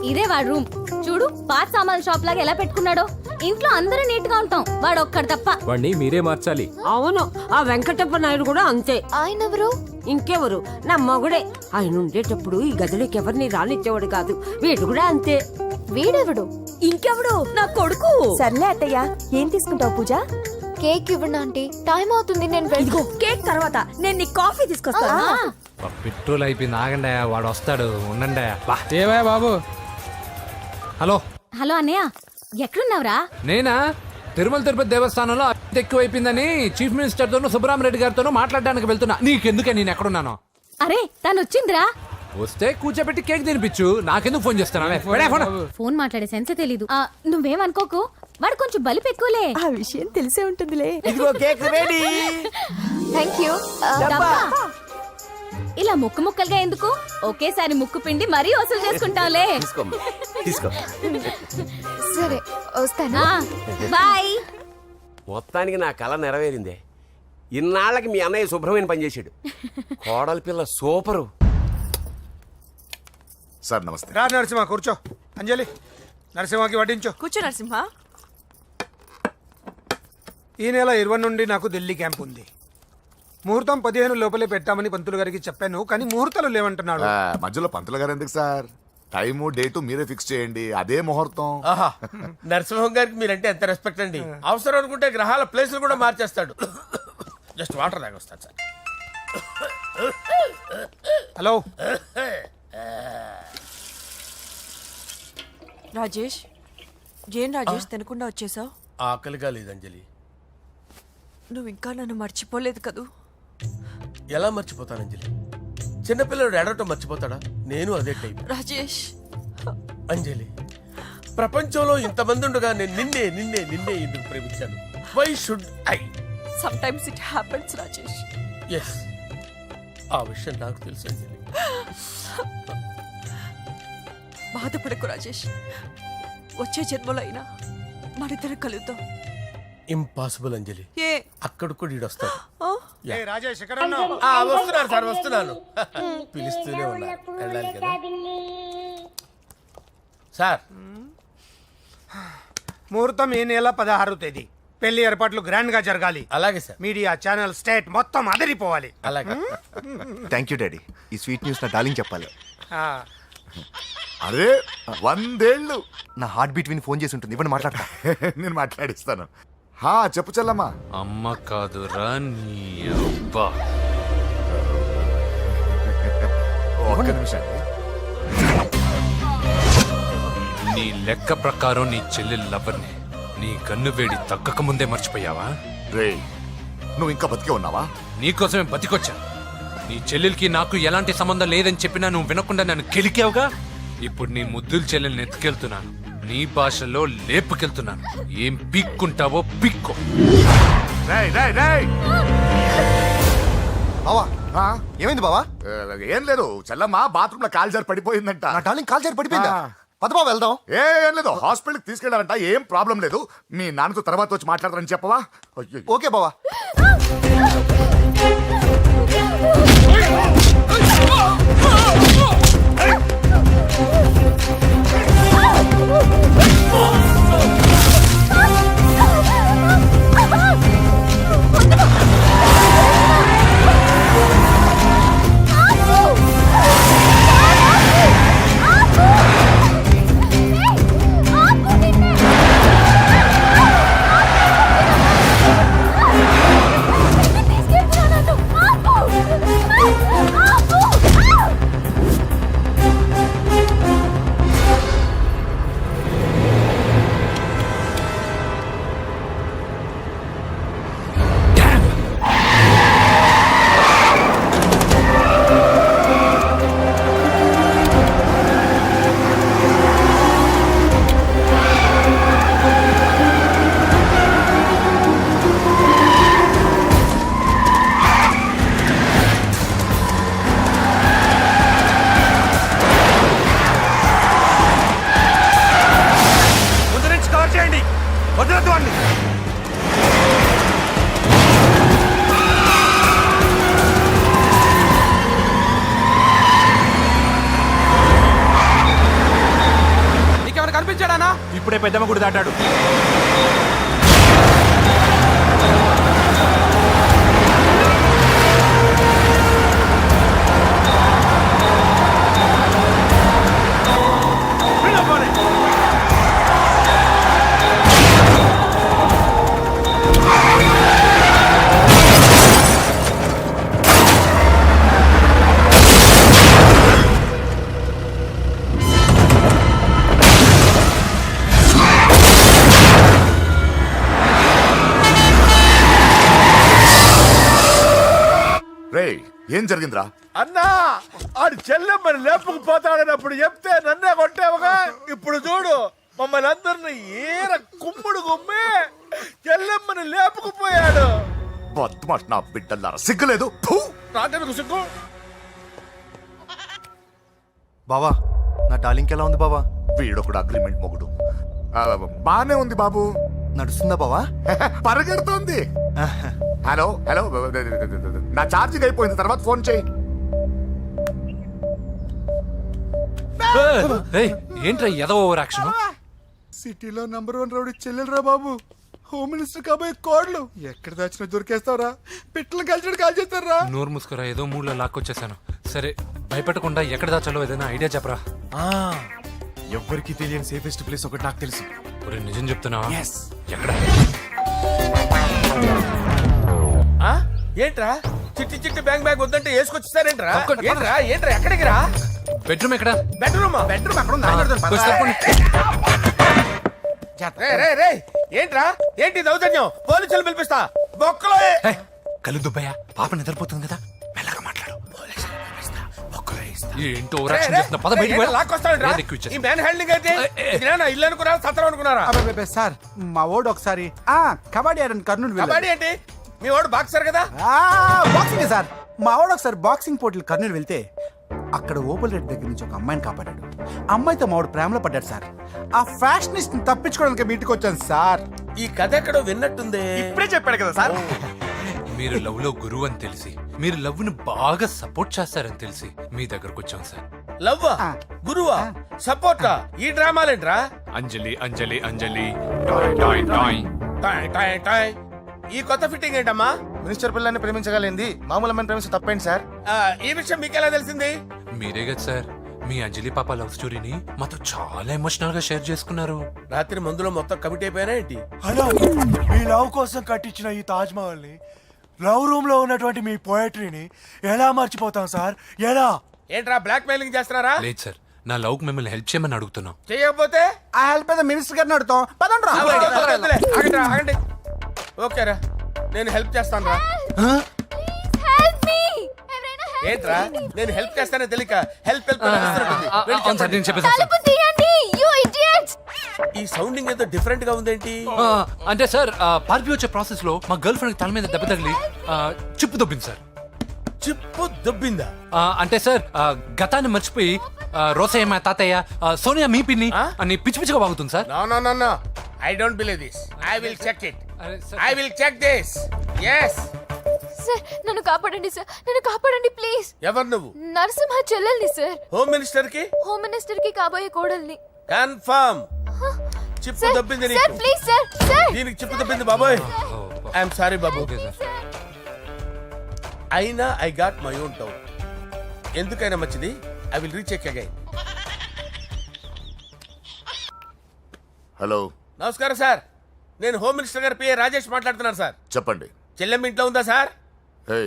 ఇదే వాడు రూమ్. చూడు, పాత సామాన్ షాప్ లాగా ఎలా పెట్టుకున్నాడో. ఇంట్లో అందరూ నీట్ గా ఉంటాం, వాడు ఒక్కడు తప్ప. వాడిని మీరే మార్చాలి. అవును, ఆ వెంకటప్ప నాయుడు కూడా అంతే. ఆయన ఎవరు? ఇంకెవరు, నా మగుడే. ఆయన ఉండేటప్పుడు ఈ గదిలోకి ఎవరిని రానిచ్చేవాడు కాదు. వీడు కూడా అంతే. వీడెవడు? ఇంకెవడు, నా కొడుకు. సర్లే అత్తయ్య, ఏం తీసుకుంటావు పూజ? కేక్ ఇవ్వండి ఆంటీ, టైం అవుతుంది. నేను ఇదిగో కేక్ తర్వాత నేను నీ కాఫీ తీసుకొస్తాను. పెట్రోల్ అయిపోయింది, ఆగండి, వాడు వస్తాడు, ఉండండి. ఏవా బాబు? హలో హలో అన్నయ్య, ఎక్కడున్నావురా? నేనా? తిరుమల తిరుపతి దేవస్థానంలో అత్యంత ఎక్కువైపోయిందని చీఫ్ మినిస్టర్ తోనూ సుబ్బరామరెడ్డి గారితోనూ మాట్లాడడానికి వెళ్తున్నా. నీకెందుకే నేను ఎక్కడున్నాను? అరే, తను వచ్చిందిరా. వస్తే కూర్చోబెట్టి కేక్ తినిపించు, నాకెందుకు ఫోన్ చేస్తున్నా? ఫోన్ మాట్లాడే సెన్స్ తెలీదు. నువ్వేమనుకోకు, వాడు కొంచెం బలిపు ఎక్కువలే. ఆ విషయం తెలిసే ఉంటుందిలే. ఇదిగో కేక్ రెడీ. Thank you. ఇలా ముక్కు ముక్కలుగా ఎందుకు? ఒకేసారి ముక్కు పిండి మరీ వసూలు చేసుకుంటావులే. తీసుకో. సరే, వస్తానా? బాయ్. మొత్తానికి నా కళ నెరవేరిందే. ఇన్నాళ్ళకి మీ అన్నయ్య శుభ్రమైన పనిచేశాడు. కోడలి పిల్ల సూపరు. సార్ నమస్తే. రా నరసింహ, కూర్చో. అంజలి, నరసింహకి వడ్డించు. కూర్చో నరసింహ. ఈ నెల 20 నుండి నాకు ఢిల్లీ క్యాంప్ ఉంది. ముహూర్తం 15 లోపలే పెట్టామని పంతులు గారికి చెప్పాను, కానీ ముహూర్తాలు లేవంటున్నాడు. మధ్యలో పంతులు గారు ఎందుకు సార్? టైము డేటు మీరే ఫిక్స్ చేయండి, అదే ముహూర్తం. ఆహా, నరసింహం గారికి మీరంటే ఎంత రెస్పెక్ట్ అండి. అవసరం అనుకుంటే గ్రహాల ప్లేసులు కూడా మార్చేస్తాడు. జస్ట్ వాటర్ తాగొస్తాను సార్. హలో రాజేష్, ఏం రాజేష్ తినకుండా వచ్చేసావు? ఆకలిగా లేదు అంజలి. నువ్వు ఇంకా నన్ను మర్చిపోలేదు కదూ? ఎలా మర్చిపోతాను అంజలి? చిన్నపిల్లడు ఏడవటం మర్చిపోతాడా? నేను అదే టైప్. రాజేష్, అంజలి, ప్రపంచంలో ఇంతమంది ఉండగా నేను నిన్నే నిన్నే నిన్నే ఎందుకు ప్రేమించాను? Why should I? Sometimes it happens Rajesh. Yes, ఆ విషయం నాకు తెలుసు అంజలి. బాధపడకు రాజేష్, వచ్చే జన్మలో అయినా మరిద్దరు కలుద్దాం. ఇంపాసిబుల్ అంజలి. ఏ అక్కడ కూడా ఈడు వస్తాడు. ఏ రాజేష్, ఎక్కడ ఉన్నావు? వస్తున్నాను సార్, వస్తున్నాను. పిలుస్తూనే ఉన్నారు, వెళ్ళాలి కదా సార్. ముహూర్తం ఈ నెల 16వ తేదీ. పెళ్లి ఏర్పాట్లు గ్రాండ్ గా జరగాలి. అలాగే సార్. మీడియా, ఛానల్, స్టేట్ మొత్తం అదిరిపోవాలి. అలాగే. Thank you daddy. ఈ స్వీట్ న్యూస్ నా డార్లింగ్ చెప్పాలి. అరే 100 ఏళ్ళు. నా హార్ట్ బీట్ విని ఫోన్ చేసి ఉంటుంది, ఇవ్వండి మాట్లాడతా. నేను మాట్లాడిస్తాను. హా, చెప్పు చెల్లమ్మా. అమ్మ కాదురా నీ అబ్బా. ఒక్క నిమిషం. నీ లెక్క ప్రకారం నీ చెల్లెలు లవర్ని నీ కన్ను వేడి తగ్గక ముందే మర్చిపోయావా? రే, నువ్వు ఇంకా బతికే ఉన్నావా? నీకోసమే బతికొచ్చా. నీ చెల్లెలకి నాకు ఎలాంటి సంబంధం లేదని చెప్పినా నువ్వు వినకుండా నన్ను కెలికావుగా. ఇప్పుడు నీ ముద్దుల చెల్లెల్ని ఎత్తుకెళ్తున్నాను, నీ భాషలో లేపుకెళ్తున్నాను. ఏం పీక్కుంటావో పీక్కో. రేయ్, రేయ్, రేయ్. బావా, ఆ? ఏమైంది బావా? ఏం లేదు, చెల్లమ్మ బాత్రూమ్ లో కాలు జారి పడిపోయిందంట. నా డార్లింగ్ కాల్ చేరి పడిపోయిందా? పద బావ వెళ్దాం. ఏం లేదు, హాస్పిటల్కి తీసుకెళ్లారంట. ఏం ప్రాబ్లం లేదు. మీ నాన్నతో తర్వాత వచ్చి మాట్లాడతారని చెప్పవా? అయ్యో. ఓకే బావా. నానా ఇప్పుడే పెద్దమ్మ గుడి దాటాడు. రే ఏం జరిగిందిరా? అన్నా ఆడు చెల్లెమ్మని లేపుకుపోతాడనప్పుడు చెప్తే నన్నే కొట్టావుగా. ఇప్పుడు చూడు మమ్మల్ని అందరిని ఏర కుమ్ముడు గుమ్మి చెల్లెమ్మని లేపుకుపోయాడు. బద్మాష్ నా బిడ్డల్లారా, సిగ్గులేదు? ఫు! నాకెందుకు సిగ్గు? బావా నా డార్లింగ్ ఎలా ఉంది బావా? వీడొకడు అగ్రిమెంట్ మొగుడు. బానే ఉంది బాబు. నడుస్తుందా బావా? పరిగెడుతోంది. హలో హలో, నా ఛార్జింగ్ అయిపోయింది, తర్వాత ఫోన్ చేయి. ఏంట్రా ఎదో ఓవర్ యాక్షన్? సిటీలో నంబర్ 1 రౌడీ చెల్లెలరా బాబు. హోమ్ మినిస్టర్ కాబోయే కోడ్లు ఎక్కడ దాచినా దొరికేస్తావరా? పిట్టలు కలిసి కాల్ చేస్తారా? నోరు మూసుకురా, ఏదో మూడ్లో లాక్కొచ్చేసాను. సరే భయపెట్టకుండా ఎక్కడ దాచాలో ఏదైనా ఐడియా చెప్పరా. ఎవ్వరికి తెలియని సేఫెస్ట్ ప్లేస్ ఒకటి నాకు తెలుసు. ఒరే నిజం చెప్తున్నావా? ఎక్కడ? ఆ? ఏంట్రా చిట్టి చిట్టి బ్యాంగ్ బ్యాగ్ వద్దంటే వేసుకొచ్చేసారేంట్రా? ఏంట్రా ఏంట్రా ఎక్కడికి రా? బెడ్రూమ్ ఎక్కడ? బెడ్రూమ్ అక్కడ ఉంది. కొంచెం తప్పండి. రే ఏంట్రా ఏంటి దౌర్జన్యం? పోలీసులు పిలిపిస్తా బొక్కలో. కళ్ళు దుబ్బయ్యా, పాప నిద్రపోతుంది కదా, మెల్లగా మాట్లాడు. ఏంటో ఓవర్ యాక్షన్ చేస్తున్నా, పద బయటికి వెళ్ళు. లాక్కొస్తాడంట్రా ఏది ఎక్కువ ఇచ్చేస్తా. ఈ మ్యాన్ హ్యాండింగ్ అయితే ఇదేనా ఇల్లు అనుకున్నారా సత్రం అనుకున్నారా? అబ్బే సార్ మా ఓడు ఒకసారి కబడ్డీ ఆడని కర్నూలు కబడ్డీ ఏంటి? మీ వాడు బాక్సర్ కదా? Boxing sir. మా వాడు ఒకసారి బాక్సింగ్ పోటీలు కర్నూలు వెళ్తే అక్కడ ఓపెల్ రెడ్డి దగ్గర నుంచి ఒక అమ్మాయిని కాపాడాడు. అమ్మాయితో మావాడు ప్రేమలో పడ్డాడు సార్. ఆ ఫ్యాషనిస్ట్ తప్పించుకోవడానికి మీటికి వచ్చాను సార్. ఈ కథ ఎక్కడో విన్నట్టుంది. ఇప్పుడే చెప్పాడు కదా సార్. మీరు లవ్ లో గురువు అని తెలిసి, మీరు లవ్ ను బాగా సపోర్ట్ చేస్తారని తెలిసి మీ దగ్గరకు వచ్చాం సార్. లవ్వా గురువా సపోర్టా? ఈ డ్రామాలేంట్రా? అంజలి అంజలి అంజలి టాయ్ టాయ్ టాయ్. టాయ్ టాయ్ టాయ్. ఈ కొత్త ఫిట్టింగ్ ఏంటమ్మా? మినిస్టర్ పిల్లని ప్రేమించగలిగింది మామూలు అమ్మని ప్రేమించి తప్పేంటి సార్? ఈ విషయం మీకెలా తెలిసింది? మీరే కదా సార్ మీ అంజలి పాప లవ్ స్టోరీని మాతో చాలా ఎమోషనల్ గా షేర్ చేసుకున్నారు. రాత్రి మందులో మొత్తం కమిటీ అయిపోయినా ఏంటి? హలో, మీ లవ్ కోసం కట్టించిన ఈ తాజ్ మహల్ ని, లవ్ రూమ్ లో ఉన్నటువంటి మీ పోయట్రీని ఎలా మర్చిపోతాం సార్? ఎలా? ఏంట్రా బ్లాక్ మెయిలింగ్ చేస్తున్నారా? లేదు సార్, నా లవ్ కు మిమ్మల్ని హెల్ప్ చేయమని అడుగుతున్నాం. చేయకపోతే ఆ హెల్ప్ అయితే మినిస్టర్ గారిని అడుగుతాం. పదండి రా. వద్దులే, ఆగండి రా, ఆగండి. ఓకేరా నేను హెల్ప్ చేస్తాను రా. ఏంట్రా నేను హెల్ప్ చేస్తానే తెలియక హెల్ప్ హెల్ప్ అవును సార్, నేను చెప్పేసాను సార్. ఈ సౌండింగ్ ఏదో డిఫరెంట్ గా ఉందేంటి? అంటే సార్ పార్టీ వచ్చే ప్రాసెస్ లో మా గర్ల్ ఫ్రెండ్ తల మీద దెబ్బ తగిలి చిప్పు దొబ్బింది సార్. చిప్పు దొబ్బిందా? అంటే సార్ గతాన్ని మర్చిపోయి రోసయ్య మా తాతయ్య, సోనియా మీ పిన్ని అని పిచ్చి పిచ్చిగా వాగుతుంది sir. No I don't believe this. I will check it. I will check this. yes sir నన్ను కాపాడండి సార్, నన్ను కాపాడండి ప్లీజ్. ఎవరు నువ్వు? నరసింహ చెల్లెల్ని సార్. హోమ్ మినిస్టర్ కి? హోమ్ మినిస్టర్ కి కాబోయే కోడల్ని. కన్ఫర్మ్. చిప్పు దొబ్బింది సార్ నీకు. Please sir. సార్ దీనికి చిప్పు దొబ్బింది బాబోయ్. ఐఎమ్ సారీ బాబు. Okay sir. అయినా I got my own doubt. ఎందుకైనా మంచిది I will recheck again. Hello, నమస్కారం సార్, నేను హోమ్ మినిస్టర్ గారి పిఏ రాజేష్ మాట్లాడుతున్నాను సార్. చెప్పండి. చెల్లెమ్మ ఇంట్లో ఉందా సార్? హే,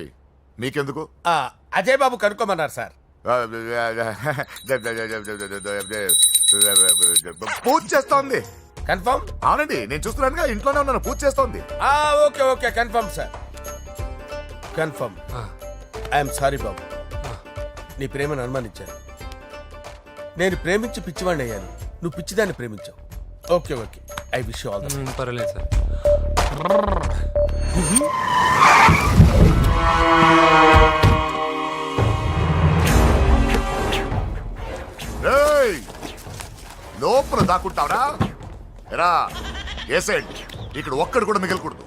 మీకెందుకు? అజయ్ బాబు కనుక్కోమన్నారు సార్. పూజ చేస్తోంది. కన్ఫర్మ్? అవునండి, నేను చూస్తున్నానుగా, ఇంట్లోనే ఉన్నాను, పూజ చేస్తోంది. Okay okay confirm sir, confirm. I'm sorry బాబు, నీ ప్రేమను అనుమానించాను. నేను ప్రేమించి పిచ్చివాడిని అయ్యాను, నువ్వు పిచ్చిదాన్ని ప్రేమించావు. Okay okay, I wish you all the best. పర్వాలేదు సార్. లోపల దాక్కుంటావరా? ఎరా ఏసెంట్, ఇక్కడ ఒక్కడు కూడా మిగలకూడదు.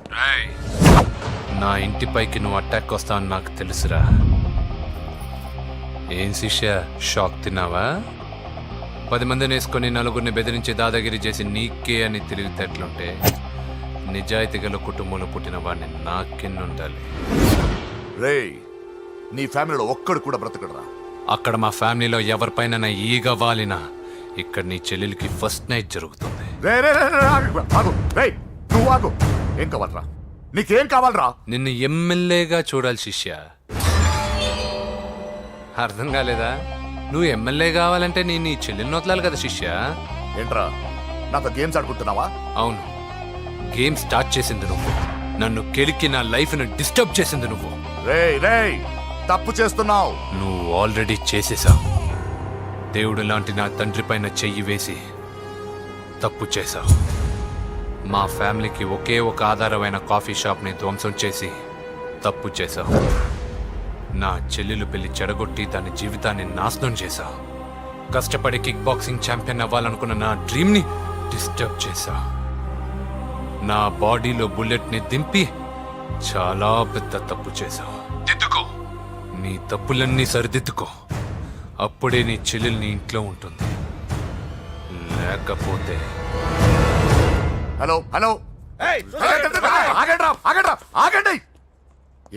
నా ఇంటిపైకి నువ్వు అటాక్ వస్తావని నాకు తెలుసురా. ఏం శిష్య, షాక్ తిన్నావా? 10 మందిని వేసుకొని నలుగురిని బెదిరించి దాదాగిరి చేసి నీకే అని తెలివితేటలుంటే నిజాయితీ గల కుటుంబంలో పుట్టిన వాడిని నాకెన్నుండాలి. రేయ్, నీ ఫ్యామిలీలో ఒక్కడు కూడా బ్రతకడరా. అక్కడ మా ఫ్యామిలీలో ఎవరిపైన ఈగ వాలినా ఇక్కడ నీ చెల్లెలికి ఫస్ట్ నైట్ జరుగుతుంది. రే రే రే రే, ఆగు. రేయ్, నువ్వు ఆగు. ఏం కావాలరా? నీకేం కావాలరా? నిన్ను ఎమ్మెల్యేగా చూడాలి శిష్య. అర్థం కాలేదా? నువ్వు ఎమ్మెల్యే కావాలంటే నేను నీ చెల్లెల్ని వదలాలి కదా శిష్య. ఏంట్రా, నాతో గేమ్స్ ఆడుకుంటున్నావా? అవును, గేమ్ స్టార్ట్ చేసింది నువ్వు. నన్ను కెలికి నా లైఫ్ను డిస్టర్బ్ చేసింది నువ్వు. రేయ్ రేయ్, తప్పు చేస్తున్నావు. నువ్వు ఆల్రెడీ చేసేసావు. దేవుడు లాంటి నా తండ్రి పైన చెయ్యి వేసి తప్పు చేశావు. మా ఫ్యామిలీకి ఒకే ఒక ఆధారమైన కాఫీ షాప్ని ధ్వంసం చేసి తప్పు చేశావు. నా చెల్లెలు పెళ్లి చెడగొట్టి దాని జీవితాన్ని నాశనం చేశావు. కష్టపడి కిక్ బాక్సింగ్ ఛాంపియన్ అవ్వాలనుకున్న నా డ్రీమ్ని డిస్టర్బ్ చేశావు. నా బాడీలో బుల్లెట్ని దింపి చాలా పెద్ద తప్పు చేశావు. దిద్దుకో, నీ తప్పులన్నీ సరిదిద్దుకో. అప్పుడే నీ చెల్లెలు నీ ఇంట్లో ఉంటుంది. లేకపోతే హలో హలో, ఆగండి.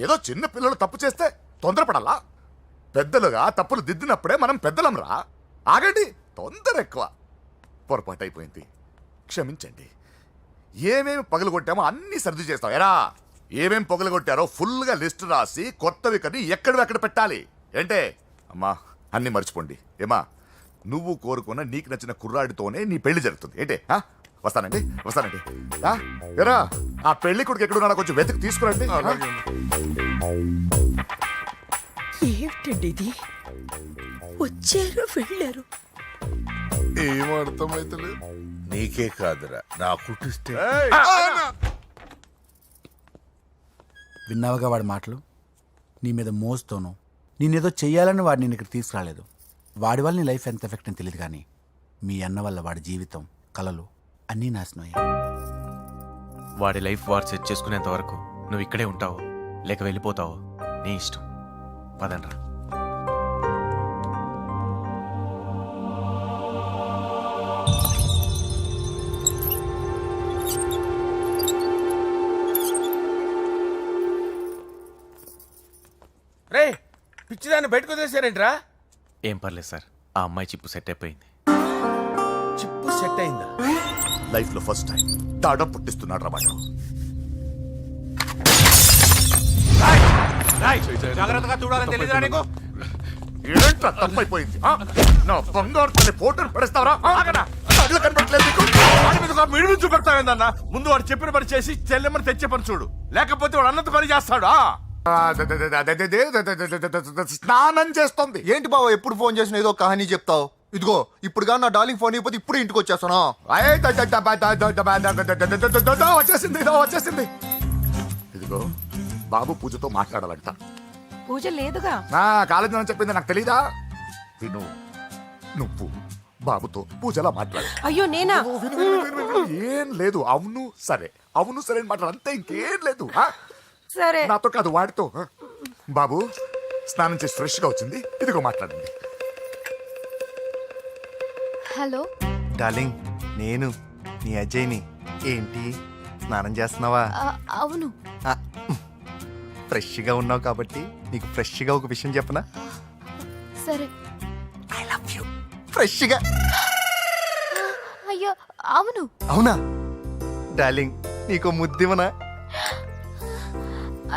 ఏదో చిన్న పిల్లలు తప్పు చేస్తే తొందరపడాలా? పెద్దలుగా తప్పులు దిద్దినప్పుడే మనం పెద్దలంరా. ఆగండి, తొందర ఎక్కువ. పొరపాటు అయిపోయింది, క్షమించండి. ఏమేమి పగలగొట్టామో అన్ని సర్ది చేస్తాం. ఎరా, ఏమేమి పగలగొట్టారో ఫుల్గా లిస్ట్ రాసి కొత్తవి కని ఎక్కడ పెట్టాలి. ఏంటే అమ్మా, అన్ని మర్చిపోండి. ఏమా, నువ్వు కోరుకున్న నీకు నచ్చిన కుర్రాడితోనే నీ పెళ్లి జరుగుతుంది. ఏంటే వస్తానండి. ఎరా, ఆ పెళ్లి కొడుకు ఎక్కడున్నా కొంచెం వెతికి తీసుకురండి. ఏమిటండి ఇది? వచ్చారు వెళ్ళారు. ఏం అర్థమైతలేదు. నీకే కాదురా, నా కుట్టిస్తే విన్నావుగా వాడి మాటలు. నీ మీద మోస్తోను నేనేదో చెయ్యాలని వాడు నేను ఇక్కడ తీసుకురాలేదు. వాడి వల్ల నీ లైఫ్ ఎంత ఎఫెక్ట్ అని తెలియదు, కానీ మీ అన్న వల్ల వాడి జీవితం, కలలు అన్నీ నాశనం అయ్యాయి. వాడి లైఫ్ వాడు సెట్ చేసుకునేంత వరకు నువ్వు ఇక్కడే ఉంటావు, లేక వెళ్ళిపోతావు, నీ ఇష్టం. పదండ్రా. రే, పిచ్చిదాన్ని బయటకు వదిలేశారేంట్రా? ఏం పర్లేదు సార్, ఆ అమ్మాయి చిప్పు సెట్ అయిపోయింది. చిప్పు సెట్ అయిందా? లైఫ్ లో ఫస్ట్ టైం తాడం పుట్టిస్తున్నాడు రా వాడు. జాగ్రత్తగా చూడాలని తెలియదురా నీకు? ఏంట్రా తప్పైపోయింది? నా బంగారు తల్లి ఫోటోలు పడేస్తావరా? కళ్ళు కనపడట్లేదు నీకు? వాడి మీద ఒక మిడిమి చూపెడతావేందన్నా? ముందు వాడు చెప్పిన పని చేసి చెల్లెమ్మని తెచ్చే పని చూడు, లేకపోతే వాడు అన్నంత పని చేస్తాడు. స్నానం చేస్తుంది. ఏంటి బావ ఎప్పుడు ఫోన్ చేసినా ఏదో కహానీ చెప్తావు? ఇదిగో ఇప్పుడు నా డార్లింగ్ ఫోన్ అయిపోతే ఇప్పుడు ఇంటికి వచ్చేస్తాను. వచ్చేసింది. ఇదిగో బాబు పూజతో మాట్లాడాలంట. పూజ లేదుగా. కాలేజీ అని చెప్పింది నాకు తెలీదా? విను, నువ్వు బాబుతో పూజలా మాట్లాడు. అయ్యో నేనా? ఏం లేదు. అవును సరే అని మాట్లాడు, అంతే, ఇంకేం లేదు. సరే. నాతో కాదు, వాడితో. బాబు స్నానం చేసి ఫ్రెష్ గా వచ్చింది, ఇదిగో మాట్లాడండి. హలో డార్లింగ్, నేను నీ అజయ్ని. ఏంటి స్నానం చేస్తున్నావా? అవును. ఫ్రెష్గా ఉన్నావు కాబట్టి నీకు ఫ్రెష్గా ఒక విషయం చెప్పనా? సరే. I love you. ఫ్రెష్గా. అయ్యో అవును. అవునా డార్లింగ్, నీకు ముద్దివనా?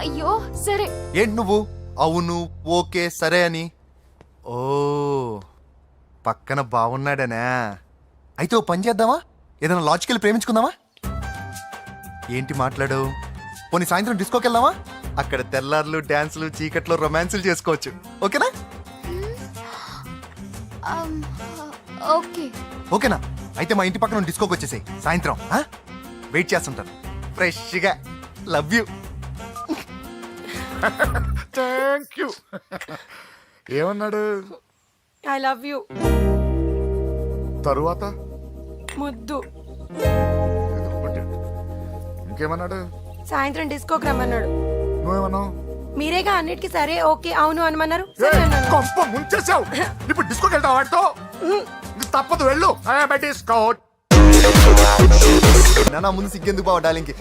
అయ్యో సరే. ఏంటి నువ్వు అవును ఓకే సరే అని? ఓ, పక్కన బాగున్నాడనా? అయితే ఓ పని చేద్దామా? ఏదైనా లాజికల్ ప్రేమించుకుందామా? ఏంటి మాట్లాడు? పోనీ సాయంత్రం డిస్కోకి వెళ్దామా? అక్కడ తెల్లార్లు డాన్సులు, చీకట్లో రొమాన్సులు చేసుకోవచ్చు. ఓకేనా? ఓకే. ఓకేనా? అయితే మా ఇంటి పక్కన డిస్కోకి వచ్చేసాయి సాయంత్రం. వెయిట్ చేస్తుంటాను ఫ్రెష్గా. Love you. Thank you. ఏమన్నాడు? I love you. తరువాత ముద్దు. ఇంకేమన్నాడు? సాయంత్రం డిస్కోకి రమ్మన్నాడు. నువ్వేమన్నావు? మీరేగా అన్నిటికీ సరే ఓకే అవును అనమన్నారు. సరే అన్నాను. కొంప ముంచేసావు. ఇప్పుడు డిస్కోకి వెళ్తావు వాడితో? తప్పదు వెళ్ళు బెటిస్కోట్ నా ముందు సిగ్గెందుకు బావ డాలింగ్కి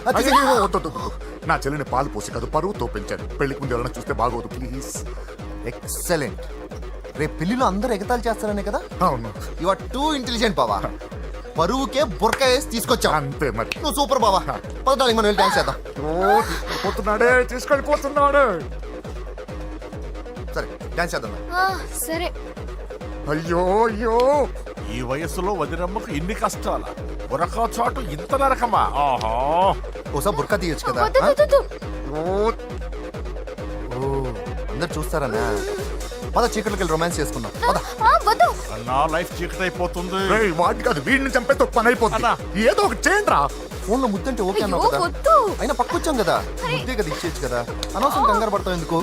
నా చెల్లిని పాలు పోసి కాదు పరువుతో పెంచాను. పెళ్లికి ముందు ఎవరైనా చూస్తే బాగోదు ప్లీజ్. ఎక్సలెంట్. రేపు పెళ్లిలో అందరూ ఎగతాళి చేస్తారనే కదా. అవును యు ఆర్ టూ ఇంటెలిజెంట్ బావా. పరువుకే బుర్క వేసి తీసుకొచ్చావు. అంతే మరి. నువ్వు సూపర్ బావా. పద డాలింగ్ మనం వెళ్ళి డాన్స్ చేద్దాం. పోతున్నాడే తీసుకెళ్ళిపోతున్నాడే. సరే డాన్స్ చేద్దాం. సరే. అయ్యో అయ్యో ఈ వయసులో వదినమ్మకు ఇన్ని కష్టాల ఉరక చోటు ఇంత నరకమా? ఆహా ఓసారి బుర్కా తీయొచ్చు కదా. వద్దు, వద్దు, వద్దు. ఓ అందరు చూస్తారనా. పద చీకట్లోకి వెళ్ళి రొమాన్స్ చేసుకుందాం. పద. వద్దు. నా లైఫ్ చీకటి అయిపోతుంది. రేయ్, వాటి కాదు వీడిని చంపేతో పని అయిపోతుంది. ఏదో ఒకటి చేయండి రా. ఫోన్ లో ముద్దంటే ఓకే అన్నావు అయ్యో, కదా. వద్దు. అయినా పక్కొచ్చాం కదా, ముద్దే కదా ఇచ్చేయచ్చు కదా. అనవసరం కంగారు పడతావు ఎందుకు.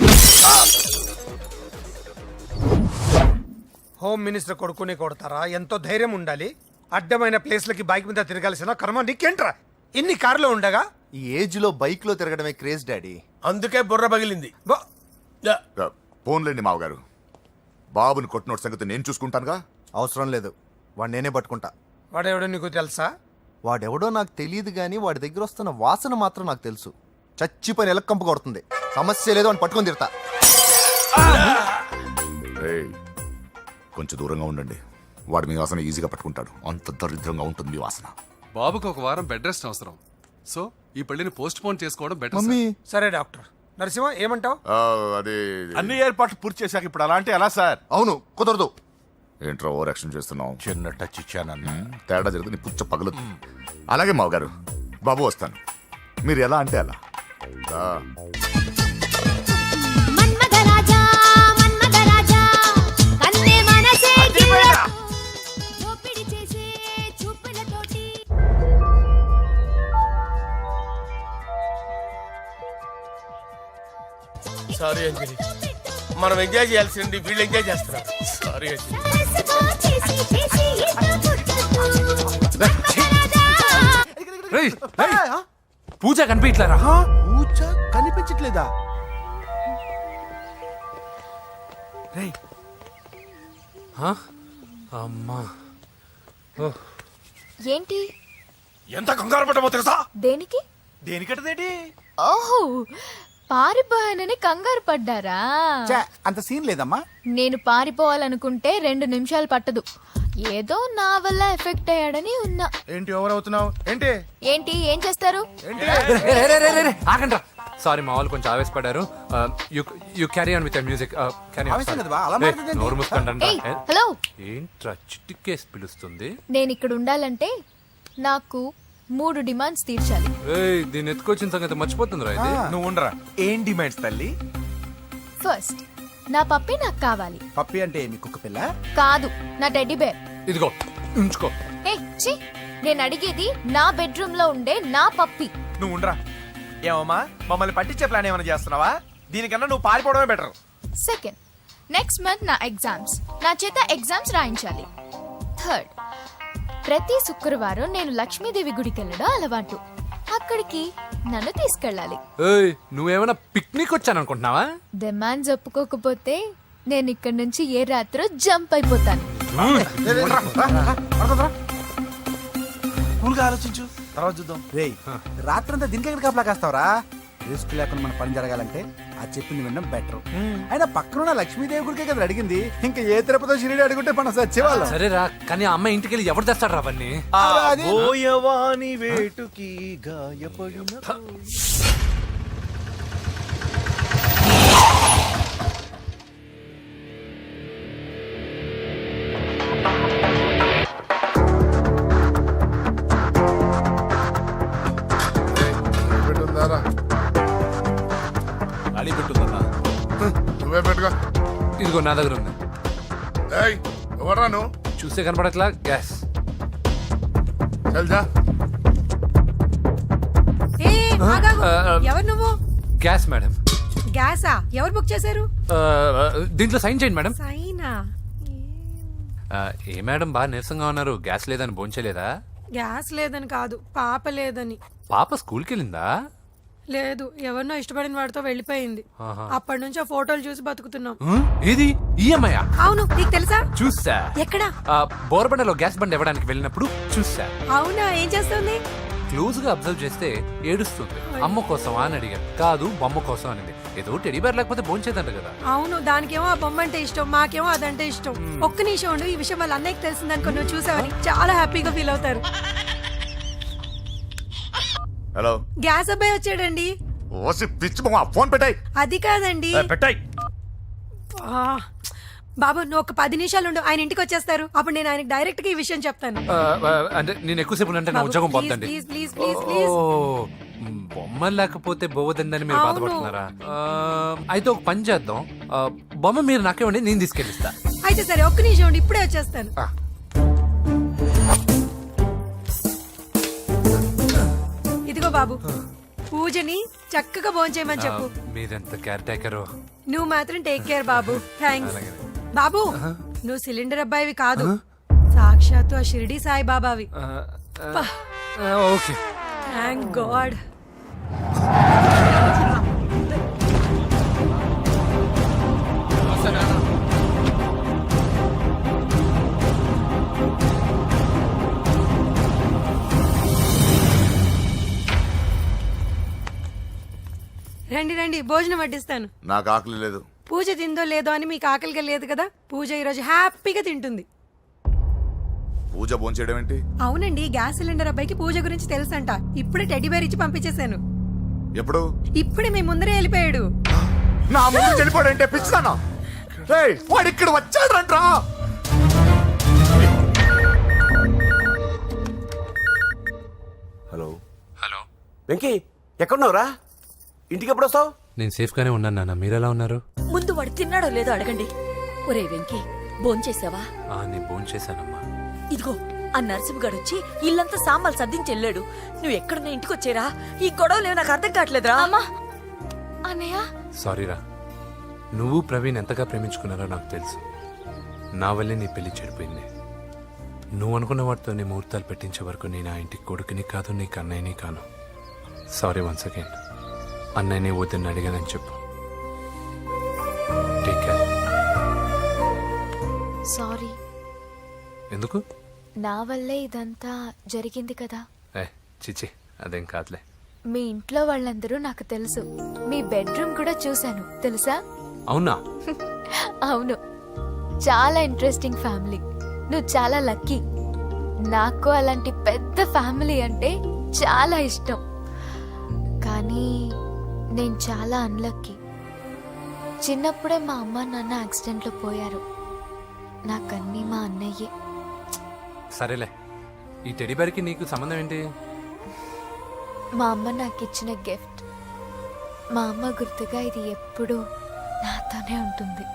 హోమ్ మినిస్టర్ కొడుకుని కొడతారా? ఎంతో ధైర్యం ఉండాలి. అడ్డమైన ప్లేస్లకి బైక్ మీద తిరగాల్సిన కర్మ నీకేంట్రా? ఇన్ని కార్లు ఉండగా ఈ ఏజ్ లో బైక్ లో తిరగడమే క్రేజ్ డాడీ. అందుకే బుర్ర పగిలింది. ఫోన్లేండి మావగారు. బాబుని కొట్టినోటి సంగతి నేను చూసుకుంటానుగా. అవసరం లేదు, వాడు నేనే పట్టుకుంటా. వాడెవడో నీకు తెలుసా? వాడెవడో నాకు తెలియదు కానీ వాడి దగ్గర వస్తున్న వాసన మాత్రం నాకు తెలుసు. చచ్చిపోయిన ఎలక్కంపు కొడుతుంది. సమస్య లేదు అని పట్టుకొని తిడతా. రేయ్, కొంచెం దూరంగా ఉండండి. వాడు మీ వాసన ఈజీగా పట్టుకుంటాడు. అంత దరిద్రంగా ఉంటుంది మీ వాసన. బాబుకి ఒక వారం బెడ్ రెస్ట్ అవసరం. సో ఈ పెళ్లిని పోస్ట్ పోన్ చేసుకోవడం బెటర్. మమ్మీ సరే డాక్టర్. నరసింహ ఏమంటావు? అదే అన్ని ఏర్పాట్లు పూర్తి చేశాక ఇప్పుడు అలాంటి ఎలా సార్? అవును కుదరదు. ఏంట్రా ఓవర్ యాక్షన్ చేస్తున్నావు? చిన్న టచ్ ఇచ్చానన్న. తేడా జరిగితే నీ పుచ్చ పగలు. అలాగే మావగారు, బాబు వస్తాను. మీరు ఎలా అంటే అలా. సారీ అంజలి, మనం ఎంజాయ్ చేయాల్సింది వీళ్ళు ఎంజాయ్ చేస్తున్నారు. సారీ అంజలి. పూజ కనిపించలేరా? పూజ కనిపించట్లేదా? అమ్మా ఏంటి? ఎంత కంగారు పడ్డమో తెలుసా? దేనికి? దేనికట్టదేటి? ఓహో, పారిపోయానని కంగారు పడ్డారా? ఛే, అంత సీన్ లేదమ్మా. నేను పారిపోవాలనుకుంటే 2 నిమిషాలు పట్టదు. ఏదో నా వల్ల ఎఫెక్ట్ అయ్యాడని ఉన్నా. ఏంటి ఓవర్ అవుతున్నావు? ఏంటి ఏంటి ఏం చేస్తారు? ఆగండ్రా. సారీ, మా వాళ్ళు కొంచెం ఆవేశపడ్డారు. You carry on with music. ఆవేశం కదా బా, అలా మాట్లాడేదేంటి? నోరు మూసుకోండి. ఏయ్, హలో. ఏంట్రా చిట్టికేసి పిలుస్తుంది? నేను ఇక్కడ ఉండాలంటే నాకు 3 డిమాండ్స్ తీర్చాలి. దీన్ని ఎత్తుకొచ్చిన సంగతి మర్చిపోతుందిరా ఇది. నువ్వు ఉండరా. ఏం డిమాండ్స్ తల్లి? ఫస్ట్, నా పప్పి నాకు కావాలి. పప్పి అంటే మీ కుక్క పిల్ల? కాదు, నా టెడ్డీ బేర్. ఇదిగో ఉంచుకో. ఛీ, నేను అడిగేది నా బెడ్రూమ్ లో ఉండే నా పప్పి. నువ్వు ఉండరా. ఏమమ్మా, మమ్మల్ని పట్టించే ప్లాన్ ఏమైనా చేస్తున్నావా? దీనికన్నా నువ్వు పారిపోవడమే బెటర్. సెకండ్, నెక్స్ట్ మంత్ నా ఎగ్జామ్స్. నా చేత ఎగ్జామ్స్ రాయించాలి. థర్డ్, ప్రతి శుక్రవారం నేను లక్ష్మీదేవి గుడికి వెళ్ళడం అలవాటు. అక్కడికి నన్ను తీసుకెళ్ళాలి. నువ్వేమైనా పిక్నిక్ వచ్చాననుకుంటున్నావా? డిమాండ్స్ ఒప్పుకోకపోతే నేను ఇక్కడి నుంచి ఏ రాత్రో జంప్ అయిపోతాను. కూల్గా ఆలోచించు, తర్వాత చూద్దాం. రేయ్, రాత్రంతా దీనికి ఎక్కడ కాపలా కాస్తావరా? రిస్క్ లేకుండా మన పని జరగాలంటే ఆ చెప్పింది వినడం బెటర్. అయినా పక్కన లక్ష్మీదేవి గుడికే కదా అడిగింది. ఇంకా ఏ తిరుపతి షిరిడి అడుగుంటే మనం సచ్చేవాళ్ళం. సరేరా, కానీ ఆ అమ్మాయి ఇంటికి వెళ్ళి ఎవరు తెస్తాడు అవన్నీ? ఓయవాని వేటుకి గాయపడిన అడి పెట్టుందన్నా. నువ్వే పెట్టుకో. ఇదిగో నా దగ్గర ఉంది. ఎవరా నువ్వు? చూస్తే కనపడట్లా? గ్యాస్. చల్జా. ఎవరు నువ్వు? Gas madam. గ్యాసా? ఎవరు బుక్ చేశారు? దీంట్లో సైన్ చేయండి మేడం. సైనా? ఏ మేడం బాగా నీరసంగా ఉన్నారు? గ్యాస్ లేదని భోంచలేదా? గ్యాస్ లేదని కాదు, పాప లేదని. పాప స్కూల్కి వెళ్ళిందా? లేదు, ఎవరినో ఇష్టపడిన వాడితో వెళ్ళిపోయింది. ఆహా. అప్పటి నుంచి ఆ ఫోటోలు చూసి బతుకుతున్నాం. ఏది ఈఎంఐ? అవును, నీకు తెలుసా? చూసా. ఎక్కడ? బోర్బండలో గ్యాస్ బండ్ ఇవ్వడానికి వెళ్ళినప్పుడు చూసా. అవునా, ఏం చేస్తుంది? క్లోజ్ గా అబ్జర్వ్ చేస్తే ఏడుస్తుంది. అమ్మ కోసం అని అడిగాను. కాదు, బొమ్మ కోసం అనింది. ఏదో టెడీ బేర్ లేకపోతే భోంచేదంట కదా. అవును, దానికేమో ఆ బొమ్మ అంటే ఇష్టం, మాకేమో అదంటే ఇష్టం. ఒక్క నిమిషం ఉండు, ఈ విషయం వాళ్ళ అన్నయ్యకి తెలిసిందనుకో, నువ్వు చూసావని చాలా హ్యాపీగా ఫీల్ అవుతారు. హలో, గ్యాస్ అబ్బాయి వచ్చాడండి. ఓసి పిచ్చి బొమ్మ, ఫోన్ పెట్టాయి. అది కాదండి. పెట్టాయి. ఆ, బాబు నువ్వు ఒక 10 నిమిషాలు ఉండు, ఆయన ఇంటికి వచ్చేస్తారు. అప్పుడు నేను ఆయనకి డైరెక్ట్ గా ఈ విషయం చెప్తాను. అంటే నేను ఎక్కువసేపు అంటే నా బాబు, ఉద్యోగం ప్లీజ్, పోతండి. Please, please, please, please. బొమ్మ లేకపోతే బోవదందని మీరు అవును. బాధపడుతున్నారా? అయితే ఒక పని చేద్దాం. బొమ్మ మీరు నాకేమండి, నేను తీసుకెళ్ళిస్తా. అయితే సరే, ఒక్క నిమిషం ఉండి ఇప్పుడే వచ్చేస్తాను. ఇదిగో బాబు, పూజని చక్కగా భోంచేయమని చెప్పు. మీరెంత కేర్ టేకరు. నువ్వు మాత్రం టేక్ కేర్ బాబు. థ్యాంక్స్. బాబు, నువ్వు సిలిండర్ అబ్బాయివి కాదు, సాక్షాత్తు ఆ షిరిడి సాయి బాబావి. Okay, thank God. రండి రండి, భోజనం వడ్డిస్తాను. నాకు ఆకలి లేదు. పూజ తిందో లేదో అని మీకు ఆకలిగా లేదు కదా, పూజ ఈరోజు హ్యాపీగా తింటుంది. పూజ భోంచేయడం ఏంటి? అవునండి, గ్యాస్ సిలిండర్ అబ్బాయికి పూజ గురించి తెలుసంట. ఇప్పుడే టెడ్డీ బేర్ ఇచ్చి పంపించేశాను. ఎప్పుడు? ఇప్పుడే మీ ముందరే వెళ్ళిపోయాడు. నా ముందు వెళ్ళిపోయాడంటే పిచ్చిదానా? రేయ్, వాడు ఇక్కడ వచ్చాడంట్రా. హలో హలో వెంకీ, ఎక్కడున్నావురా? ఇంటికి ఎప్పుడు వస్తావు? నేను సేఫ్ గానే ఉన్నాను నాన్న. మీరెలా ఉన్నారు? ముందు వాడు తిన్నాడో లేదో అడగండి. ఒరే వెంకీ, భోంచేసావా? నేను ఫోన్ చేశానమ్మా. ఇదిగో ఆ నరసింహగాడు వచ్చి ఇల్లంతా సామాన్లు సర్దించి వెళ్ళాడు. నువ్వు ఎక్కడున్నా ఇంటికి వచ్చేరా. ఈ గొడవలేవు నాకు అర్థం కావట్లేదురా. అమ్మా, అన్నయ్య, సారీరా. నువ్వు ప్రవీణ్ ఎంతగా ప్రేమించుకున్నారో నాకు తెలుసు. నా వల్లే నీ పెళ్లి చెడిపోయింది. నువ్వు అనుకున్న వాటితో నీ ముహూర్తాలు పెట్టించే వరకు నేను ఆ ఇంటికి కొడుకుని కాదు, నీకు అన్నయ్యని కాను. Sorry once again. అన్నయ్యని వద్దని అడిగానని చెప్పు. Take care. సారీ. ఎందుకు? నా వల్లే ఇదంతా జరిగింది కదా. చిచి, అదేం కాదులే. మీ ఇంట్లో వాళ్ళందరూ నాకు తెలుసు. మీ బెడ్రూమ్ కూడా చూశాను, తెలుసా? అవునా? అవును, చాలా ఇంట్రెస్టింగ్ ఫ్యామిలీ. నువ్వు చాలా లక్కీ. నాకు అలాంటి పెద్ద ఫ్యామిలీ అంటే చాలా ఇష్టం. కానీ నేను చాలా అన్లక్కీ. చిన్నప్పుడే మా అమ్మ నాన్న యాక్సిడెంట్లో పోయారు. నాకన్నీ మా అన్నయ్యే. సరేలే, ఈ టెడీ బేర్కి నీకు సంబంధం ఏంటి? మా అమ్మ నాకు ఇచ్చిన గిఫ్ట్. మా అమ్మ గుర్తుగా ఇది ఎప్పుడూ నాతోనే ఉంటుంది.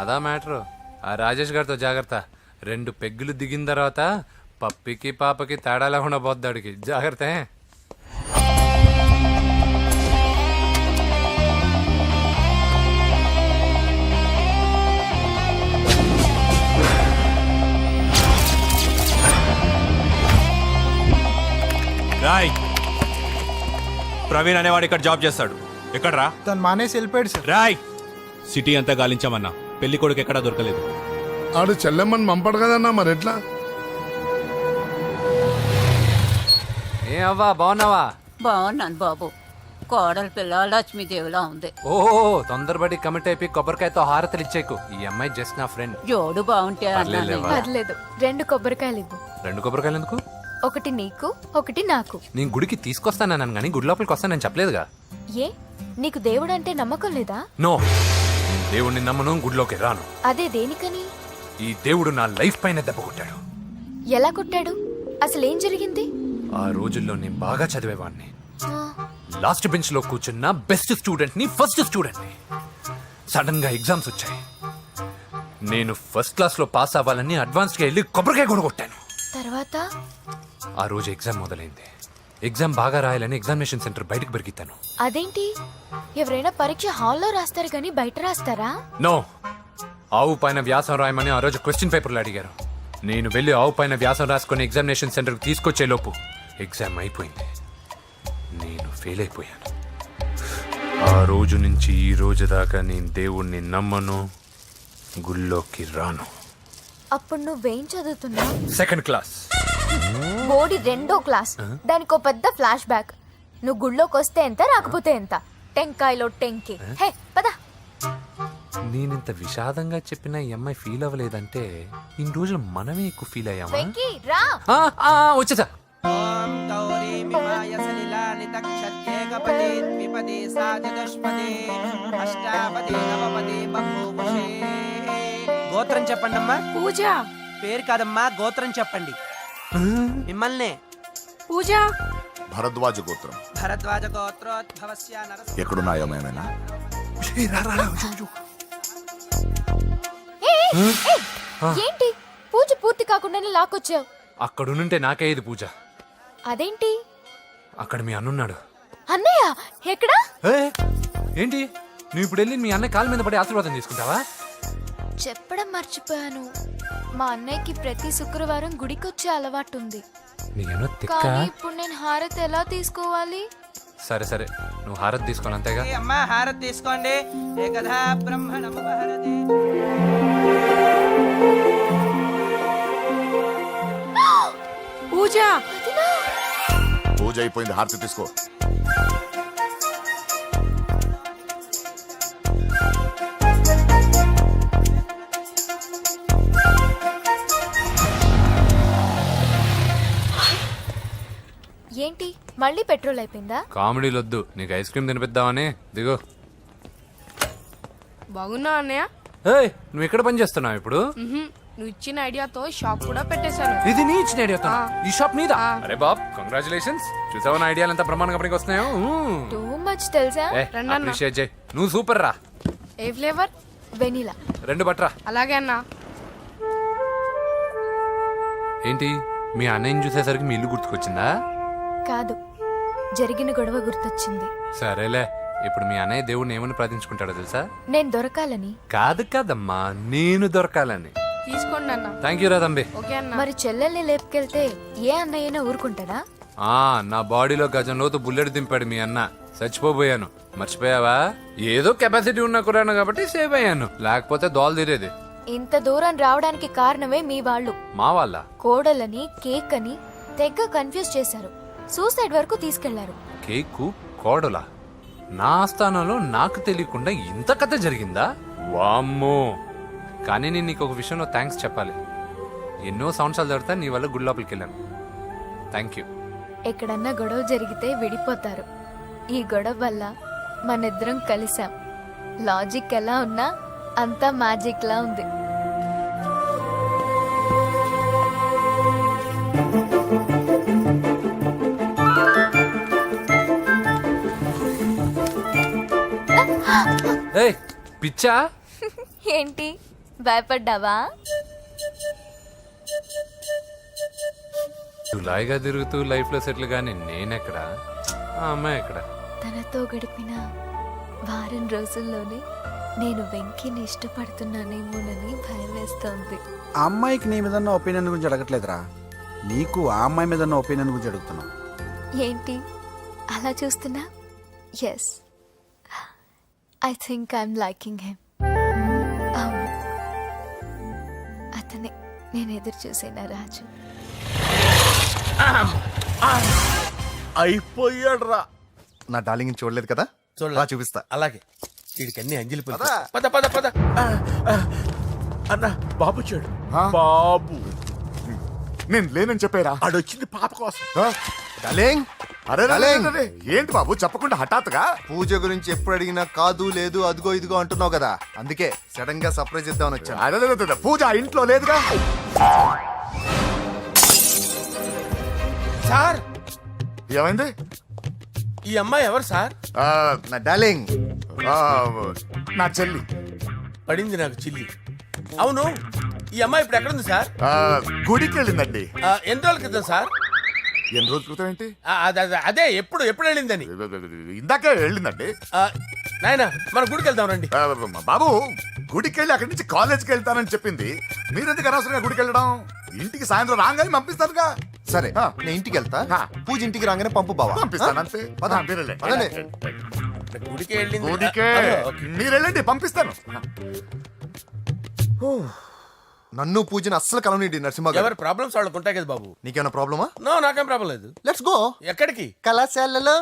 అదా మ్యాటరు. ఆ రాజేష్ గారితో జాగ్రత్త. 2 పెగ్గులు దిగిన తర్వాత పప్పికి పాపకి తేడా లేకుండా పోద్దాడికి. జాగ్రత్త. రాయ్, ప్రవీణ్ అనేవాడు ఇక్కడ జాబ్ చేస్తాడు. ఎక్కడ్రా? తను మానేసి వెళ్ళిపోయాడు సార్. రాయ్, సిటీ అంతా గాలించామన్నా, పెళ్లి కొడుకు ఎక్కడా దొరకలేదు. ఆడు చెల్లెమ్మని పంపడు కదన్నా, మరి ఎట్లా? ఏ అవ్వా, బాగున్నావా? బాగున్నాను బాబు. కోడలి పిల్ల లక్ష్మీదేవిలా ఉంది. ఓహో, తొందరపడి కమిట్ అయిపోయి కొబ్బరికాయతో హారతలు ఇచ్చేకు. ఈ అమ్మాయి జస్ట్ నా ఫ్రెండ్. జోడు బాగుంటే పర్లేదులేవా? పర్లేదు, 2 కొబ్బరికాయలు ఇవ్వు. 2 కొబ్బరికాయలు ఎందుకు? ఒకటి నీకు, ఒకటి నాకు. నేను గుడికి తీసుకొస్తానన్నాను కానీ గుడి లోపలికి వస్తానని చెప్పలేదుగా. ఏ, నీకు దేవుడు అంటే నమ్మకం లేదా? నో, దేవుడిని నమ్మను, గుడిలోకి రాను. అదే దేనికని? ఈ దేవుడు నా లైఫ్ పైన దెబ్బ కొట్టాడు. ఎలా కొట్టాడు? అసలేం జరిగింది? ఆ రోజుల్లో నేను బాగా చదివేవాడిని. ఆ, లాస్ట్ బెంచ్ లో కూర్చున్న బెస్ట్ స్టూడెంట్ ని, ఫస్ట్ స్టూడెంట్ ని. సడన్ గా ఎగ్జామ్స్ వచ్చాయి. నేను ఫస్ట్ క్లాస్ లో పాస్ అవ్వాలని అడ్వాన్స్ గా వెళ్ళి కొబ్బరికాయ కూడా కొట్టాను. తర్వాత? ఆ రోజు ఎగ్జామ్ మొదలైంది. ఎగ్జామ్ బాగా రాయాలని ఎగ్జామినేషన్ సెంటర్ బయటకు పెరిగితాను. అదేంటి, ఎవరైనా పరీక్ష హాల్లో రాస్తారు కానీ బయట రాస్తారా? నో, ఆవు పైన వ్యాసం రాయమని ఆ రోజు క్వశ్చన్ పేపర్లు అడిగారు. నేను వెళ్ళి ఆవు పైన వ్యాసం రాసుకుని ఎగ్జామినేషన్ సెంటర్కి తీసుకొచ్చే లోపు ఎగ్జామ్ అయిపోయింది. నేను ఫెయిల్ అయిపోయాను. ఆ రోజు నుంచి ఈ రోజు దాకా నేను దేవుణ్ణి నమ్మను, గుళ్ళోకి రాను. అప్పుడు నువ్వేం చదువుతున్నావు? Second class. బోడి 2వ క్లాస్. దానికి ఒక పెద్ద ఫ్లాష్ బ్యాక్. నువ్వు గుళ్ళోకి వస్తే ఎంత, రాకపోతే ఎంత. టెంకాయలో టెంకి. హే పద. నేనింత విషాదంగా చెప్పిన ఈ అమ్మాయి ఫీల్ అవ్వలేదంటే ఇన్ని రోజులు మనమే ఎక్కువ ఫీల్ అయ్యామా? వెంకీ రా. వచ్చేసా. ఓం గౌరీ మిమాయ సలిలాని తక్షత్యేకపదే ద్విపదే సాచతుష్పదే అష్టాపదే నవపదే బహుభుషే. గోత్రం చెప్పండి అమ్మా. పూజ. పేరు కాదమ్మా, గోత్రం చెప్పండి. మిమ్మల్నే. పూజ. భరద్వాజ గోత్రం. భరద్వాజ గోత్రోద్భవస్య నరసింహ. ఎక్కడున్నాయో మేమైనా ఏంటి పూజ పూర్తి కాకుండానే లాక్కొచ్చావు? అక్కడుంటే నాకే ఇది పూజ. అదేంటి? అక్కడ మీ అన్నున్నాడు. అన్నయ్య ఎక్కడా? ఏంటి నువ్వు ఇప్పుడు వెళ్ళి మీ అన్నయ్య కాళ్ళ మీద పడి ఆశీర్వాదం తీసుకుంటావా? చెప్పడం మర్చిపోయాను. మా అన్నయ్యకి ప్రతి శుక్రవారం గుడికొచ్చే అలవాటు ఉంది. నీకేమో తిక్క. కానీ ఇప్పుడు నేను హారతి ఎలా తీసుకోవాలి? సరే సరే, నువ్వు హారతి తీసుకోవాలి అంతేగా. అమ్మా హారతి తీసుకోండి. ఏకదా బ్రహ్మణముపహరతి. పూజ. పూజ అయిపోయింది, హారతి తీసుకో. ఏంటి మళ్ళీ పెట్రోల్ అయిపోయిందా? కామెడీలు వద్దు, నీకు ఐస్ క్రీమ్ తినిపిద్దామని. దిగు. బాగున్నా అన్నయ్య? ఏయ్, నువ్వు ఎక్కడ పని చేస్తున్నావు ఇప్పుడు? నువ్వు ఇచ్చిన ఐడియాతో షాప్ కూడా పెట్టేశాను. ఇది నీ ఇచ్చిన ఐడియా? ఈ షాప్ మీద? అరే బాబ్, కంగ్రాచులేషన్స్. చూసావా నా ఐడియాలు ఎంత బ్రహ్మాండంగా పనికి వస్తున్నాయో? టూ మచ్ తెలుసా? అప్రిషియేట్ చేయి. నువ్వు సూపర్ రా. ఏ ఫ్లేవర్? వెనిలా. 2 బట్రా. అలాగే అన్నా. ఏంటి మీ అన్నయ్యని చూసేసరికి మీ ఇల్లు గుర్తుకొచ్చిందా? కాదు, జరిగిన గొడవ గుర్తొచ్చింది. సరేలే, ఇప్పుడు మీ అన్నయ్య దేవుడిని ఏమని ప్రార్థించుకుంటాడో తెలుసా? నేను దొరకాలని. కాదు కాదమ్మా, నేను దొరకాలని. తీసుకోండి అన్న. థ్యాంక్ యూ రా తంబి. ఓకే అన్న. మరి చెల్లెల్ని లేపుకెళ్తే ఏ అన్నయ్యనా ఊరుకుంటాడా? నా బాడీలో గజం లోతు బుల్లెట్ దింపాడు మీ అన్న. చచ్చిపోబోయాను. మర్చిపోయావా? ఏదో కెపాసిటీ ఉన్న కురాను కాబట్టి సేవ్ అయ్యాను, లేకపోతే దోలు తీరేది. ఇంత దూరం రావడానికి కారణమే మీ వాళ్ళు. మా వాళ్ళ? కోడలని కేక్ అని తెగ కన్ఫ్యూజ్ చేశారు. సూసైడ్ వరకు తీసుకెళ్లారు. కేకు కోడలా? నా స్థానంలో నాకు తెలియకుండా ఇంత కథ జరిగిందా? వామ్మో. కానీ నేను నీకు ఒక విషయంలో థ్యాంక్స్ చెప్పాలి. ఎన్నో సంవత్సరాలు తర్వాత నీ వల్ల గుడి లోపలికి వెళ్ళాను. Thank you. ఎక్కడన్నా గొడవ జరిగితే విడిపోతారు. ఈ గొడవ వల్ల మనిద్దరం కలిసాం. లాజిక్ ఎలా ఉన్నా అంతా మ్యాజిక్ లా ఉంది. ఏయ్, పిచ్చా? ఏంటి భయపడ్డావా? జులాయిగా తిరుగుతూ లైఫ్ లో సెటిల్ గాని నేనెక్కడా, ఆ అమ్మాయి ఎక్కడ? తనతో గడిపిన వారం రోజుల్లోనే నేను వెంకీని ఇష్టపడుతున్నానేమోనని భయం వేస్తోంది. ఆ అమ్మాయికి నీ మీద ఉన్న ఒపీనియన్ గురించి అడగట్లేదురా, నీకు ఆ అమ్మాయి మీద ఉన్న ఒపీనియన్ గురించి అడుగుతున్నావు. ఏంటి అలా చూస్తున్నా? Yes, I think I'm liking him. అవును, అతనే నేను ఎదురు చూసేనా రాజు. అయిపోయాడు రా. నా డార్లింగ్ చూడలేదు కదా, రా చూపిస్తా. అలాగే. వీడికి అన్ని అంజలి పులుసు. పద పద పద. అన్న బాబు చూడు. బాబు నేను లేనని చెప్పారా? ఆడొచ్చింది పాప కోసం. డార్లింగ్, అరే డార్లింగ్. ఏంటి బాబు చెప్పకుండా హఠాత్తుగా? పూజ గురించి ఎప్పుడు అడిగినా కాదు లేదు అదిగో ఇదిగో అంటున్నావు కదా, అందుకే సడన్ గా సర్ప్రైజ్ ఇద్దామని వచ్చాను. అరే పూజ ఇంట్లో లేదుగా. సార్, ఏమైంది? ఈ అమ్మాయి ఎవరు సార్? నా డార్లింగ్, నా చెల్లి. పడింది నాకు చిల్లి. అవును, ఈ అమ్మాయి ఇప్పుడు ఎక్కడుంది సార్? గుడికి వెళ్ళిందండి. ఎన్ని రోజుల క్రితం సార్? ఎన్ని రోజుల క్రితం ఏంటి? అదే ఎప్పుడు ఎప్పుడు వెళ్ళిందని. ఇందాకే వెళ్ళిందండి. నాయన మన గుడికి వెళ్దాం రండి. బాబు గుడికి వెళ్ళి అక్కడి నుంచి కాలేజ్కి వెళ్తానని చెప్పింది. మీరెందుకు అనవసరంగా గుడికి వెళ్ళడం? ఇంటికి సాయంత్రం రాగానే పంపిస్తానుగా. సరే ఆ. నేను ఇంటికి వెళ్తా ఆ. పూజ ఇంటికి రాగానే పంపు బావా. పంపిస్తాను అంతే. పద. ఆ, మీరు వెళ్ళండి. పదండి. గుడికి వెళ్ళింది. గుడికే ఓకే. మీరు వెళ్ళండి, పంపిస్తాను. నన్ను పూజని అస్సలు కలవనీయండి నరసింహ గారు. ఎవరి ప్రాబ్లమ్స్ వాళ్ళకు ఉంటాయి కదా బాబు. నీకేమైనా ప్రాబ్లమా? నో, నాకేం ప్రాబ్లం లేదు. Let's go. ఎక్కడికి? కళాశాలలో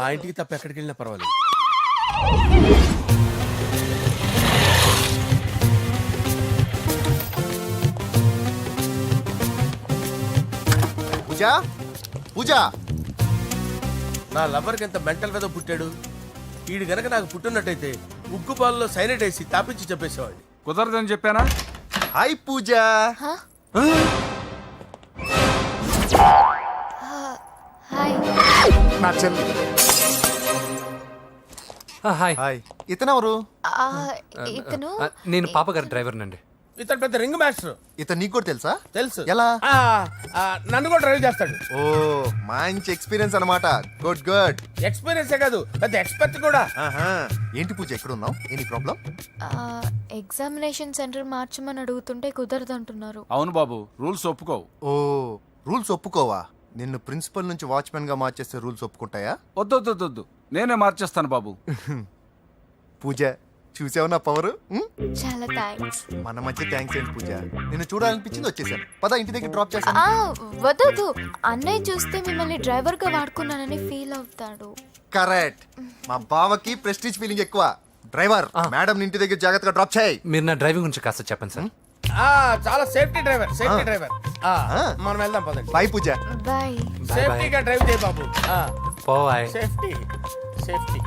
మా ఇంటికి తప్ప ఎక్కడికి వెళ్ళినా పర్వాలేదు. పూజ పూజ నా లవర్కి ఎంత మెంటల్ వెద పుట్టాడు. వీడు గనక నాకు పుట్టినట్టయితే ఉగ్గు పాలలో సైనట్ వేసి తాపించి చెప్పేసేవాడిని. కుదరదని చెప్పానా? హాయ్ పూజ. హాయ్. నా చెల్లి. హాయ్. హాయ్ ఇతనెవరు? ఇతను నేను పాప గారి డ్రైవర్ నండి. ఇతను పెద్ద రింగ్ మాస్టర్. ఇతను నీకు కూడా తెలుసా? తెలుసు. ఎలా? నన్ను కూడా డ్రైవ్ చేస్తాడు. ఓ మంచి ఎక్స్పీరియన్స్ అన్నమాట. Good good. ఎక్స్పీరియన్సే కాదు, పెద్ద ఎక్స్పర్ట్ కూడా. ఏంటి పూజ ఎక్కడ ఉన్నావు? Any problem? ఎగ్జామినేషన్ సెంటర్ మార్చమని అడుగుతుంటే కుదరదంటున్నారు. అవును బాబు, రూల్స్ ఒప్పుకోవు. ఓ రూల్స్ ఒప్పుకోవా? నిన్ను ప్రిన్సిపల్ నుంచి వాచ్మెన్ గా మార్చేస్తే రూల్స్ ఒప్పుకుంటాయా? వద్దు, నేనే మార్చేస్తాను బాబు. పూజ చూసావు నా పవర్? చాలా థ్యాంక్స్. మన మధ్య థ్యాంక్స్ ఏంటి పూజ, నిన్ను చూడాలనిపించింది వచ్చేసాను. పద ఇంటి దగ్గర డ్రాప్ చేశాను. వద్దు, అన్నయ్య చూస్తే మిమ్మల్ని డ్రైవర్ గా వాడుకున్నానని ఫీల్ అవుతాడు. కరెక్ట్. మా బావకి ప్రెస్టీజ్ ఫీలింగ్ ఎక్కువ. డ్రైవర్ మేడం ఇంటి దగ్గర జాగ్రత్తగా డ్రాప్ చేయి. మీరు నా డ్రైవింగ్ గురించి కాస్త చెప్పండి సార్. చాలా సేఫ్టీ డ్రైవర్. మనం వెళ్దాం పదండి. బాయ్ పూజ. బాయ్. సేఫ్టీగా డ్రైవ్ చేయి బాబు. పోవాయ్. Safety safety.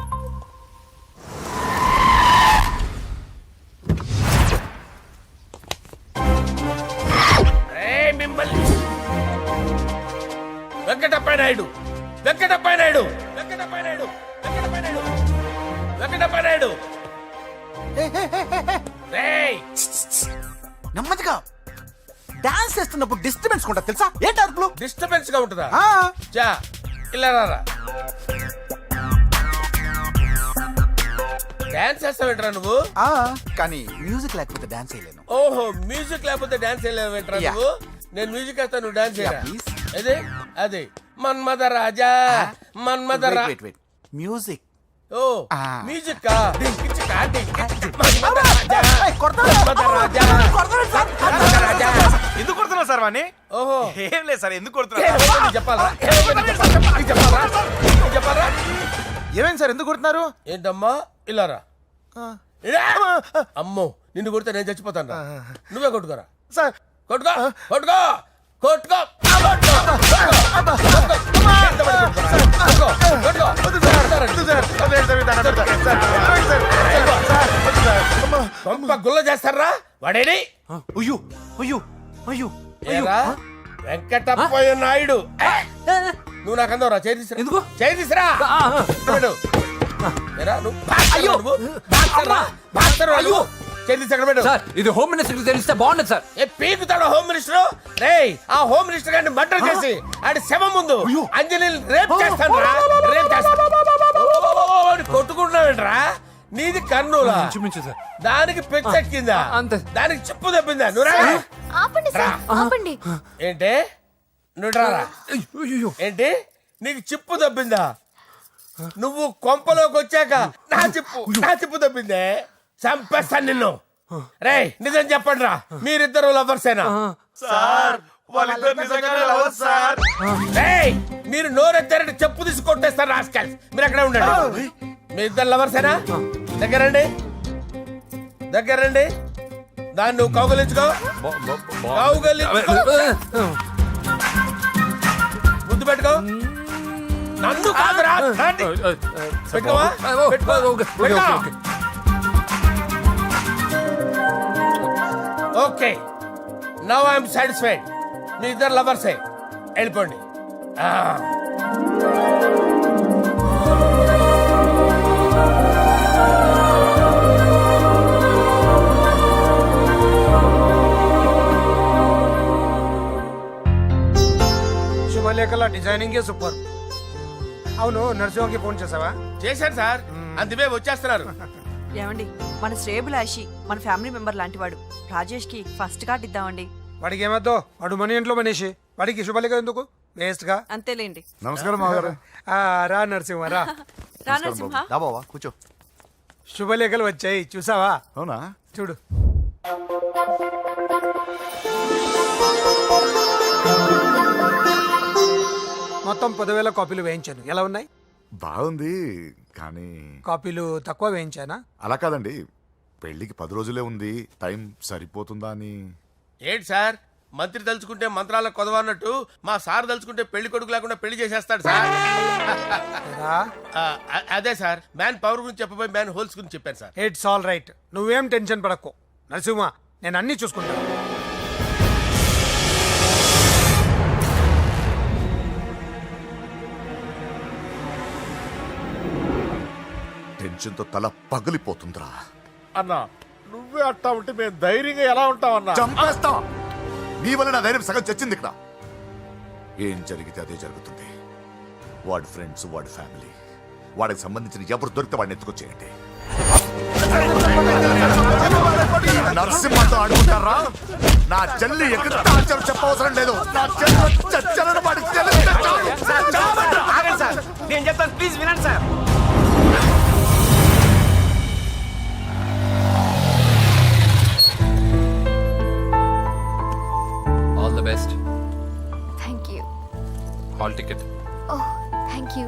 మిమ్మల్ని వెంకటప్ప నాయుడు. నెమ్మదిగా డాన్స్ చేస్తున్నప్పుడు డిస్టర్బెన్స్ కొంటా తెలుసా? ఏంటి అరుపులు? డిస్టర్బెన్స్ గా ఉంటుందా? చా ఇలా రారా. డాన్స్ చేస్తావేంట్రా నువ్వు? కానీ మ్యూజిక్ లేకపోతే డాన్స్ చేయలేను. ఓహో, మ్యూజిక్ లేకపోతే డాన్స్ చేయలేవేంట్రా నువ్వు? నేను మ్యూజిక్ వేస్తాను, నువ్వు డాన్స్ చేయరా? అదే అదే మన్మద రాజా. మ్యూజిక్. ఓ మ్యూజిక్ కా? మన్మద రాజా. ఎందుకు కొడుతున్నావు సార్ వాణ్ణి? ఓహో, ఏం లేదు సార్, ఎందుకు కొడుతున్నారు? చెప్పాలా? ఏమైంది సార్, ఎందుకు కొడుతున్నారు? ఏంటమ్మా ఇలారా. అమ్మో, నిన్ను కొడితే నేను చచ్చిపోతాను. నువ్వే కొట్టుకోరా సార్. కొట్టుకో కొట్టుకో కొట్టుకో. గుల్ల చేస్తారా వాడేడి? వెంకటప్పయ్య నాయుడు. నువ్వు నాకు అందవరా? చేతిసిరా. ఎందుకు చేతిసిరా? ఇది హోమ్ మినిస్టర్ తెలిస్తే బాగుండదు సార్. పీకుతాడు home minister. రేయ్, ఆ హోమ్ మినిస్టర్ గారిని మర్డర్ చేసి ఆడి శవం ముందు అంజలి రేప్ చేస్తాను. కొట్టుకుంటున్నావేంట్రా? నీది కర్నూలా? దానికి పెచ్చెక్కిందా? దానికి చిప్పు తప్పిందా? నువ్వు ఆపండి. ఏంటి? నువ్వు రారా. ఏంటి? నీకు చిప్పు తప్పిందా? నువ్వు కొంపలోకి వచ్చాక నా చిప్పు తప్పిందే. చంపేస్తాను నిన్ను. రేయ్, నిజం చెప్పండి రా, మీరిద్దరు లవర్సేనా? సార్ వాళ్ళిద్దరు నిజంగానే లవర్స్ సార్. రేయ్, మీరు నోరెత్తారంటే చెప్పు తీసి కొట్టేస్తారు రాస్కల్స్. మీరు అక్కడే ఉండండి. మీ ఇద్దరు లవర్సేనా? దగ్గరండి. దాన్ని నువ్వు కౌగలించుకో. ముద్దు పెట్టుకో. నన్ను కాదురా. పెట్టుకోవా? Okay, now I'm satisfied. మీ ఇద్దరు లవర్సే, వెళ్ళిపోండి. శుభలేఖల డిజైనింగే సూపర్. అవును, నరసింహకి ఫోన్ చేసావా? చేశాను సార్, అందుకే వచ్చేస్తున్నారు. ఏమండి మన శ్రేయబులాషి మన ఫ్యామిలీ మెంబర్ లాంటి వాడు రాజేష్ కి ఫస్ట్ కార్డ్ ఇద్దామండి. వాడికి ఏమద్దో, వాడు మన ఇంట్లో మనిషి, వాడికి శుభలేఖ ఎందుకు వేస్ట్ గా. అంతేలేండి. నమస్కారం మామగారు. రా నరసింహ రా. రా నరసింహ. దా బావా కూర్చో. శుభలేఖలు వచ్చాయి చూసావా? అవునా? చూడు. మొత్తం 10,000 కాపీలు వేయించాను. ఎలా ఉన్నాయి? బాగుంది కానీ కాపీలు తక్కువ వేయించానా? అలా కాదండి, పెళ్లికి 10 రోజులే ఉంది, టైం సరిపోతుందా అని. ఏంటి సార్, మంత్రి తలుచుకుంటే మంత్రాలకు కొదవన్నట్టు మా సార్ తలుచుకుంటే పెళ్లి కొడుకు లేకుండా పెళ్లి చేసేస్తాడు సార్. అదే సార్, మ్యాన్ పవర్ గురించి చెప్పబోయి మ్యాన్ హోల్స్ గురించి చెప్పాను సార్. ఇట్స్ ఆల్ రైట్, నువ్వేం టెన్షన్ పడకు నరసింహ, నేను అన్ని చూసుకుంటాను. టెన్షన్తో తల పగిలిపోతుందిరా. అన్నా నువ్వే అట్టా ఉంటే మేము ధైర్యంగా ఎలా ఉంటామన్నా? చంపేస్తా. నీ వల్ల నా ధైర్యం సగం చచ్చింది ఇక్కడ. ఏం జరిగితే అదే జరుగుతుంది. వాడి ఫ్రెండ్స్, వాడి ఫ్యామిలీ, వాడికి సంబంధించిన ఎవరు దొరికితే వాడిని ఎత్తుకొచ్చేయండి. నరసింహతో ఆడుకుంటారా? నా చెల్లి ఎక్కడ టార్చర్ చెప్పవసరం లేదు. నా చెల్లి చచ్చలను వాడికి తెలిస్తే చాలు. నేను చెప్తాను, ప్లీజ్ వినండి sir. All the best. Thank you. Hall ticket. Oh thank you.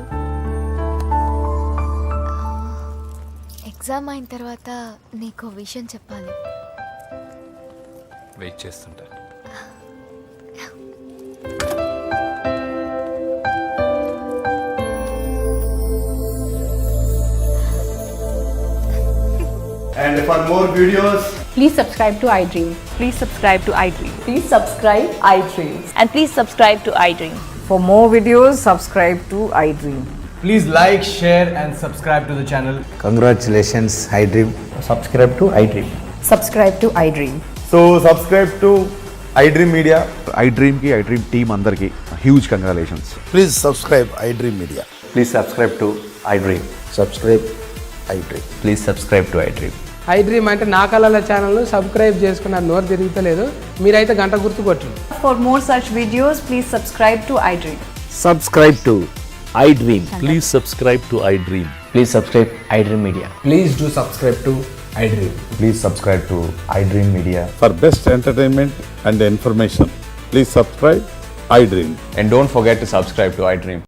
Exam అయిన తర్వాత నీకు విషయం చెప్పాలి. వెయిట్ చేస్తుంటా. And for more videos, Please subscribe to iDream. Please subscribe to iDream. Please subscribe iDream. And please subscribe to iDream. For more videos, subscribe to iDream. please like, share and subscribe to the channel. Congratulations, iDream. Subscribe to iDream. Subscribe to iDream. So subscribe to iDream Media. iDream కి iDream team అందరికి huge congratulations. Please subscribe iDream Media. Please subscribe to iDream. Subscribe iDream. Please subscribe to iDream. iDream అంటే నా కళల channel subscribe చేసుకున్న నోరు తిరుగుతలేదు, మీరైతే గంట గుర్తు కొట్టండి. For more such videos, please subscribe to iDream. Subscribe to iDream. Please subscribe to iDream. Please subscribe iDream Media. Please do subscribe to iDream. Please subscribe to iDream Media. For best entertainment and information please subscribe iDream. And don't forget to subscribe to iDream.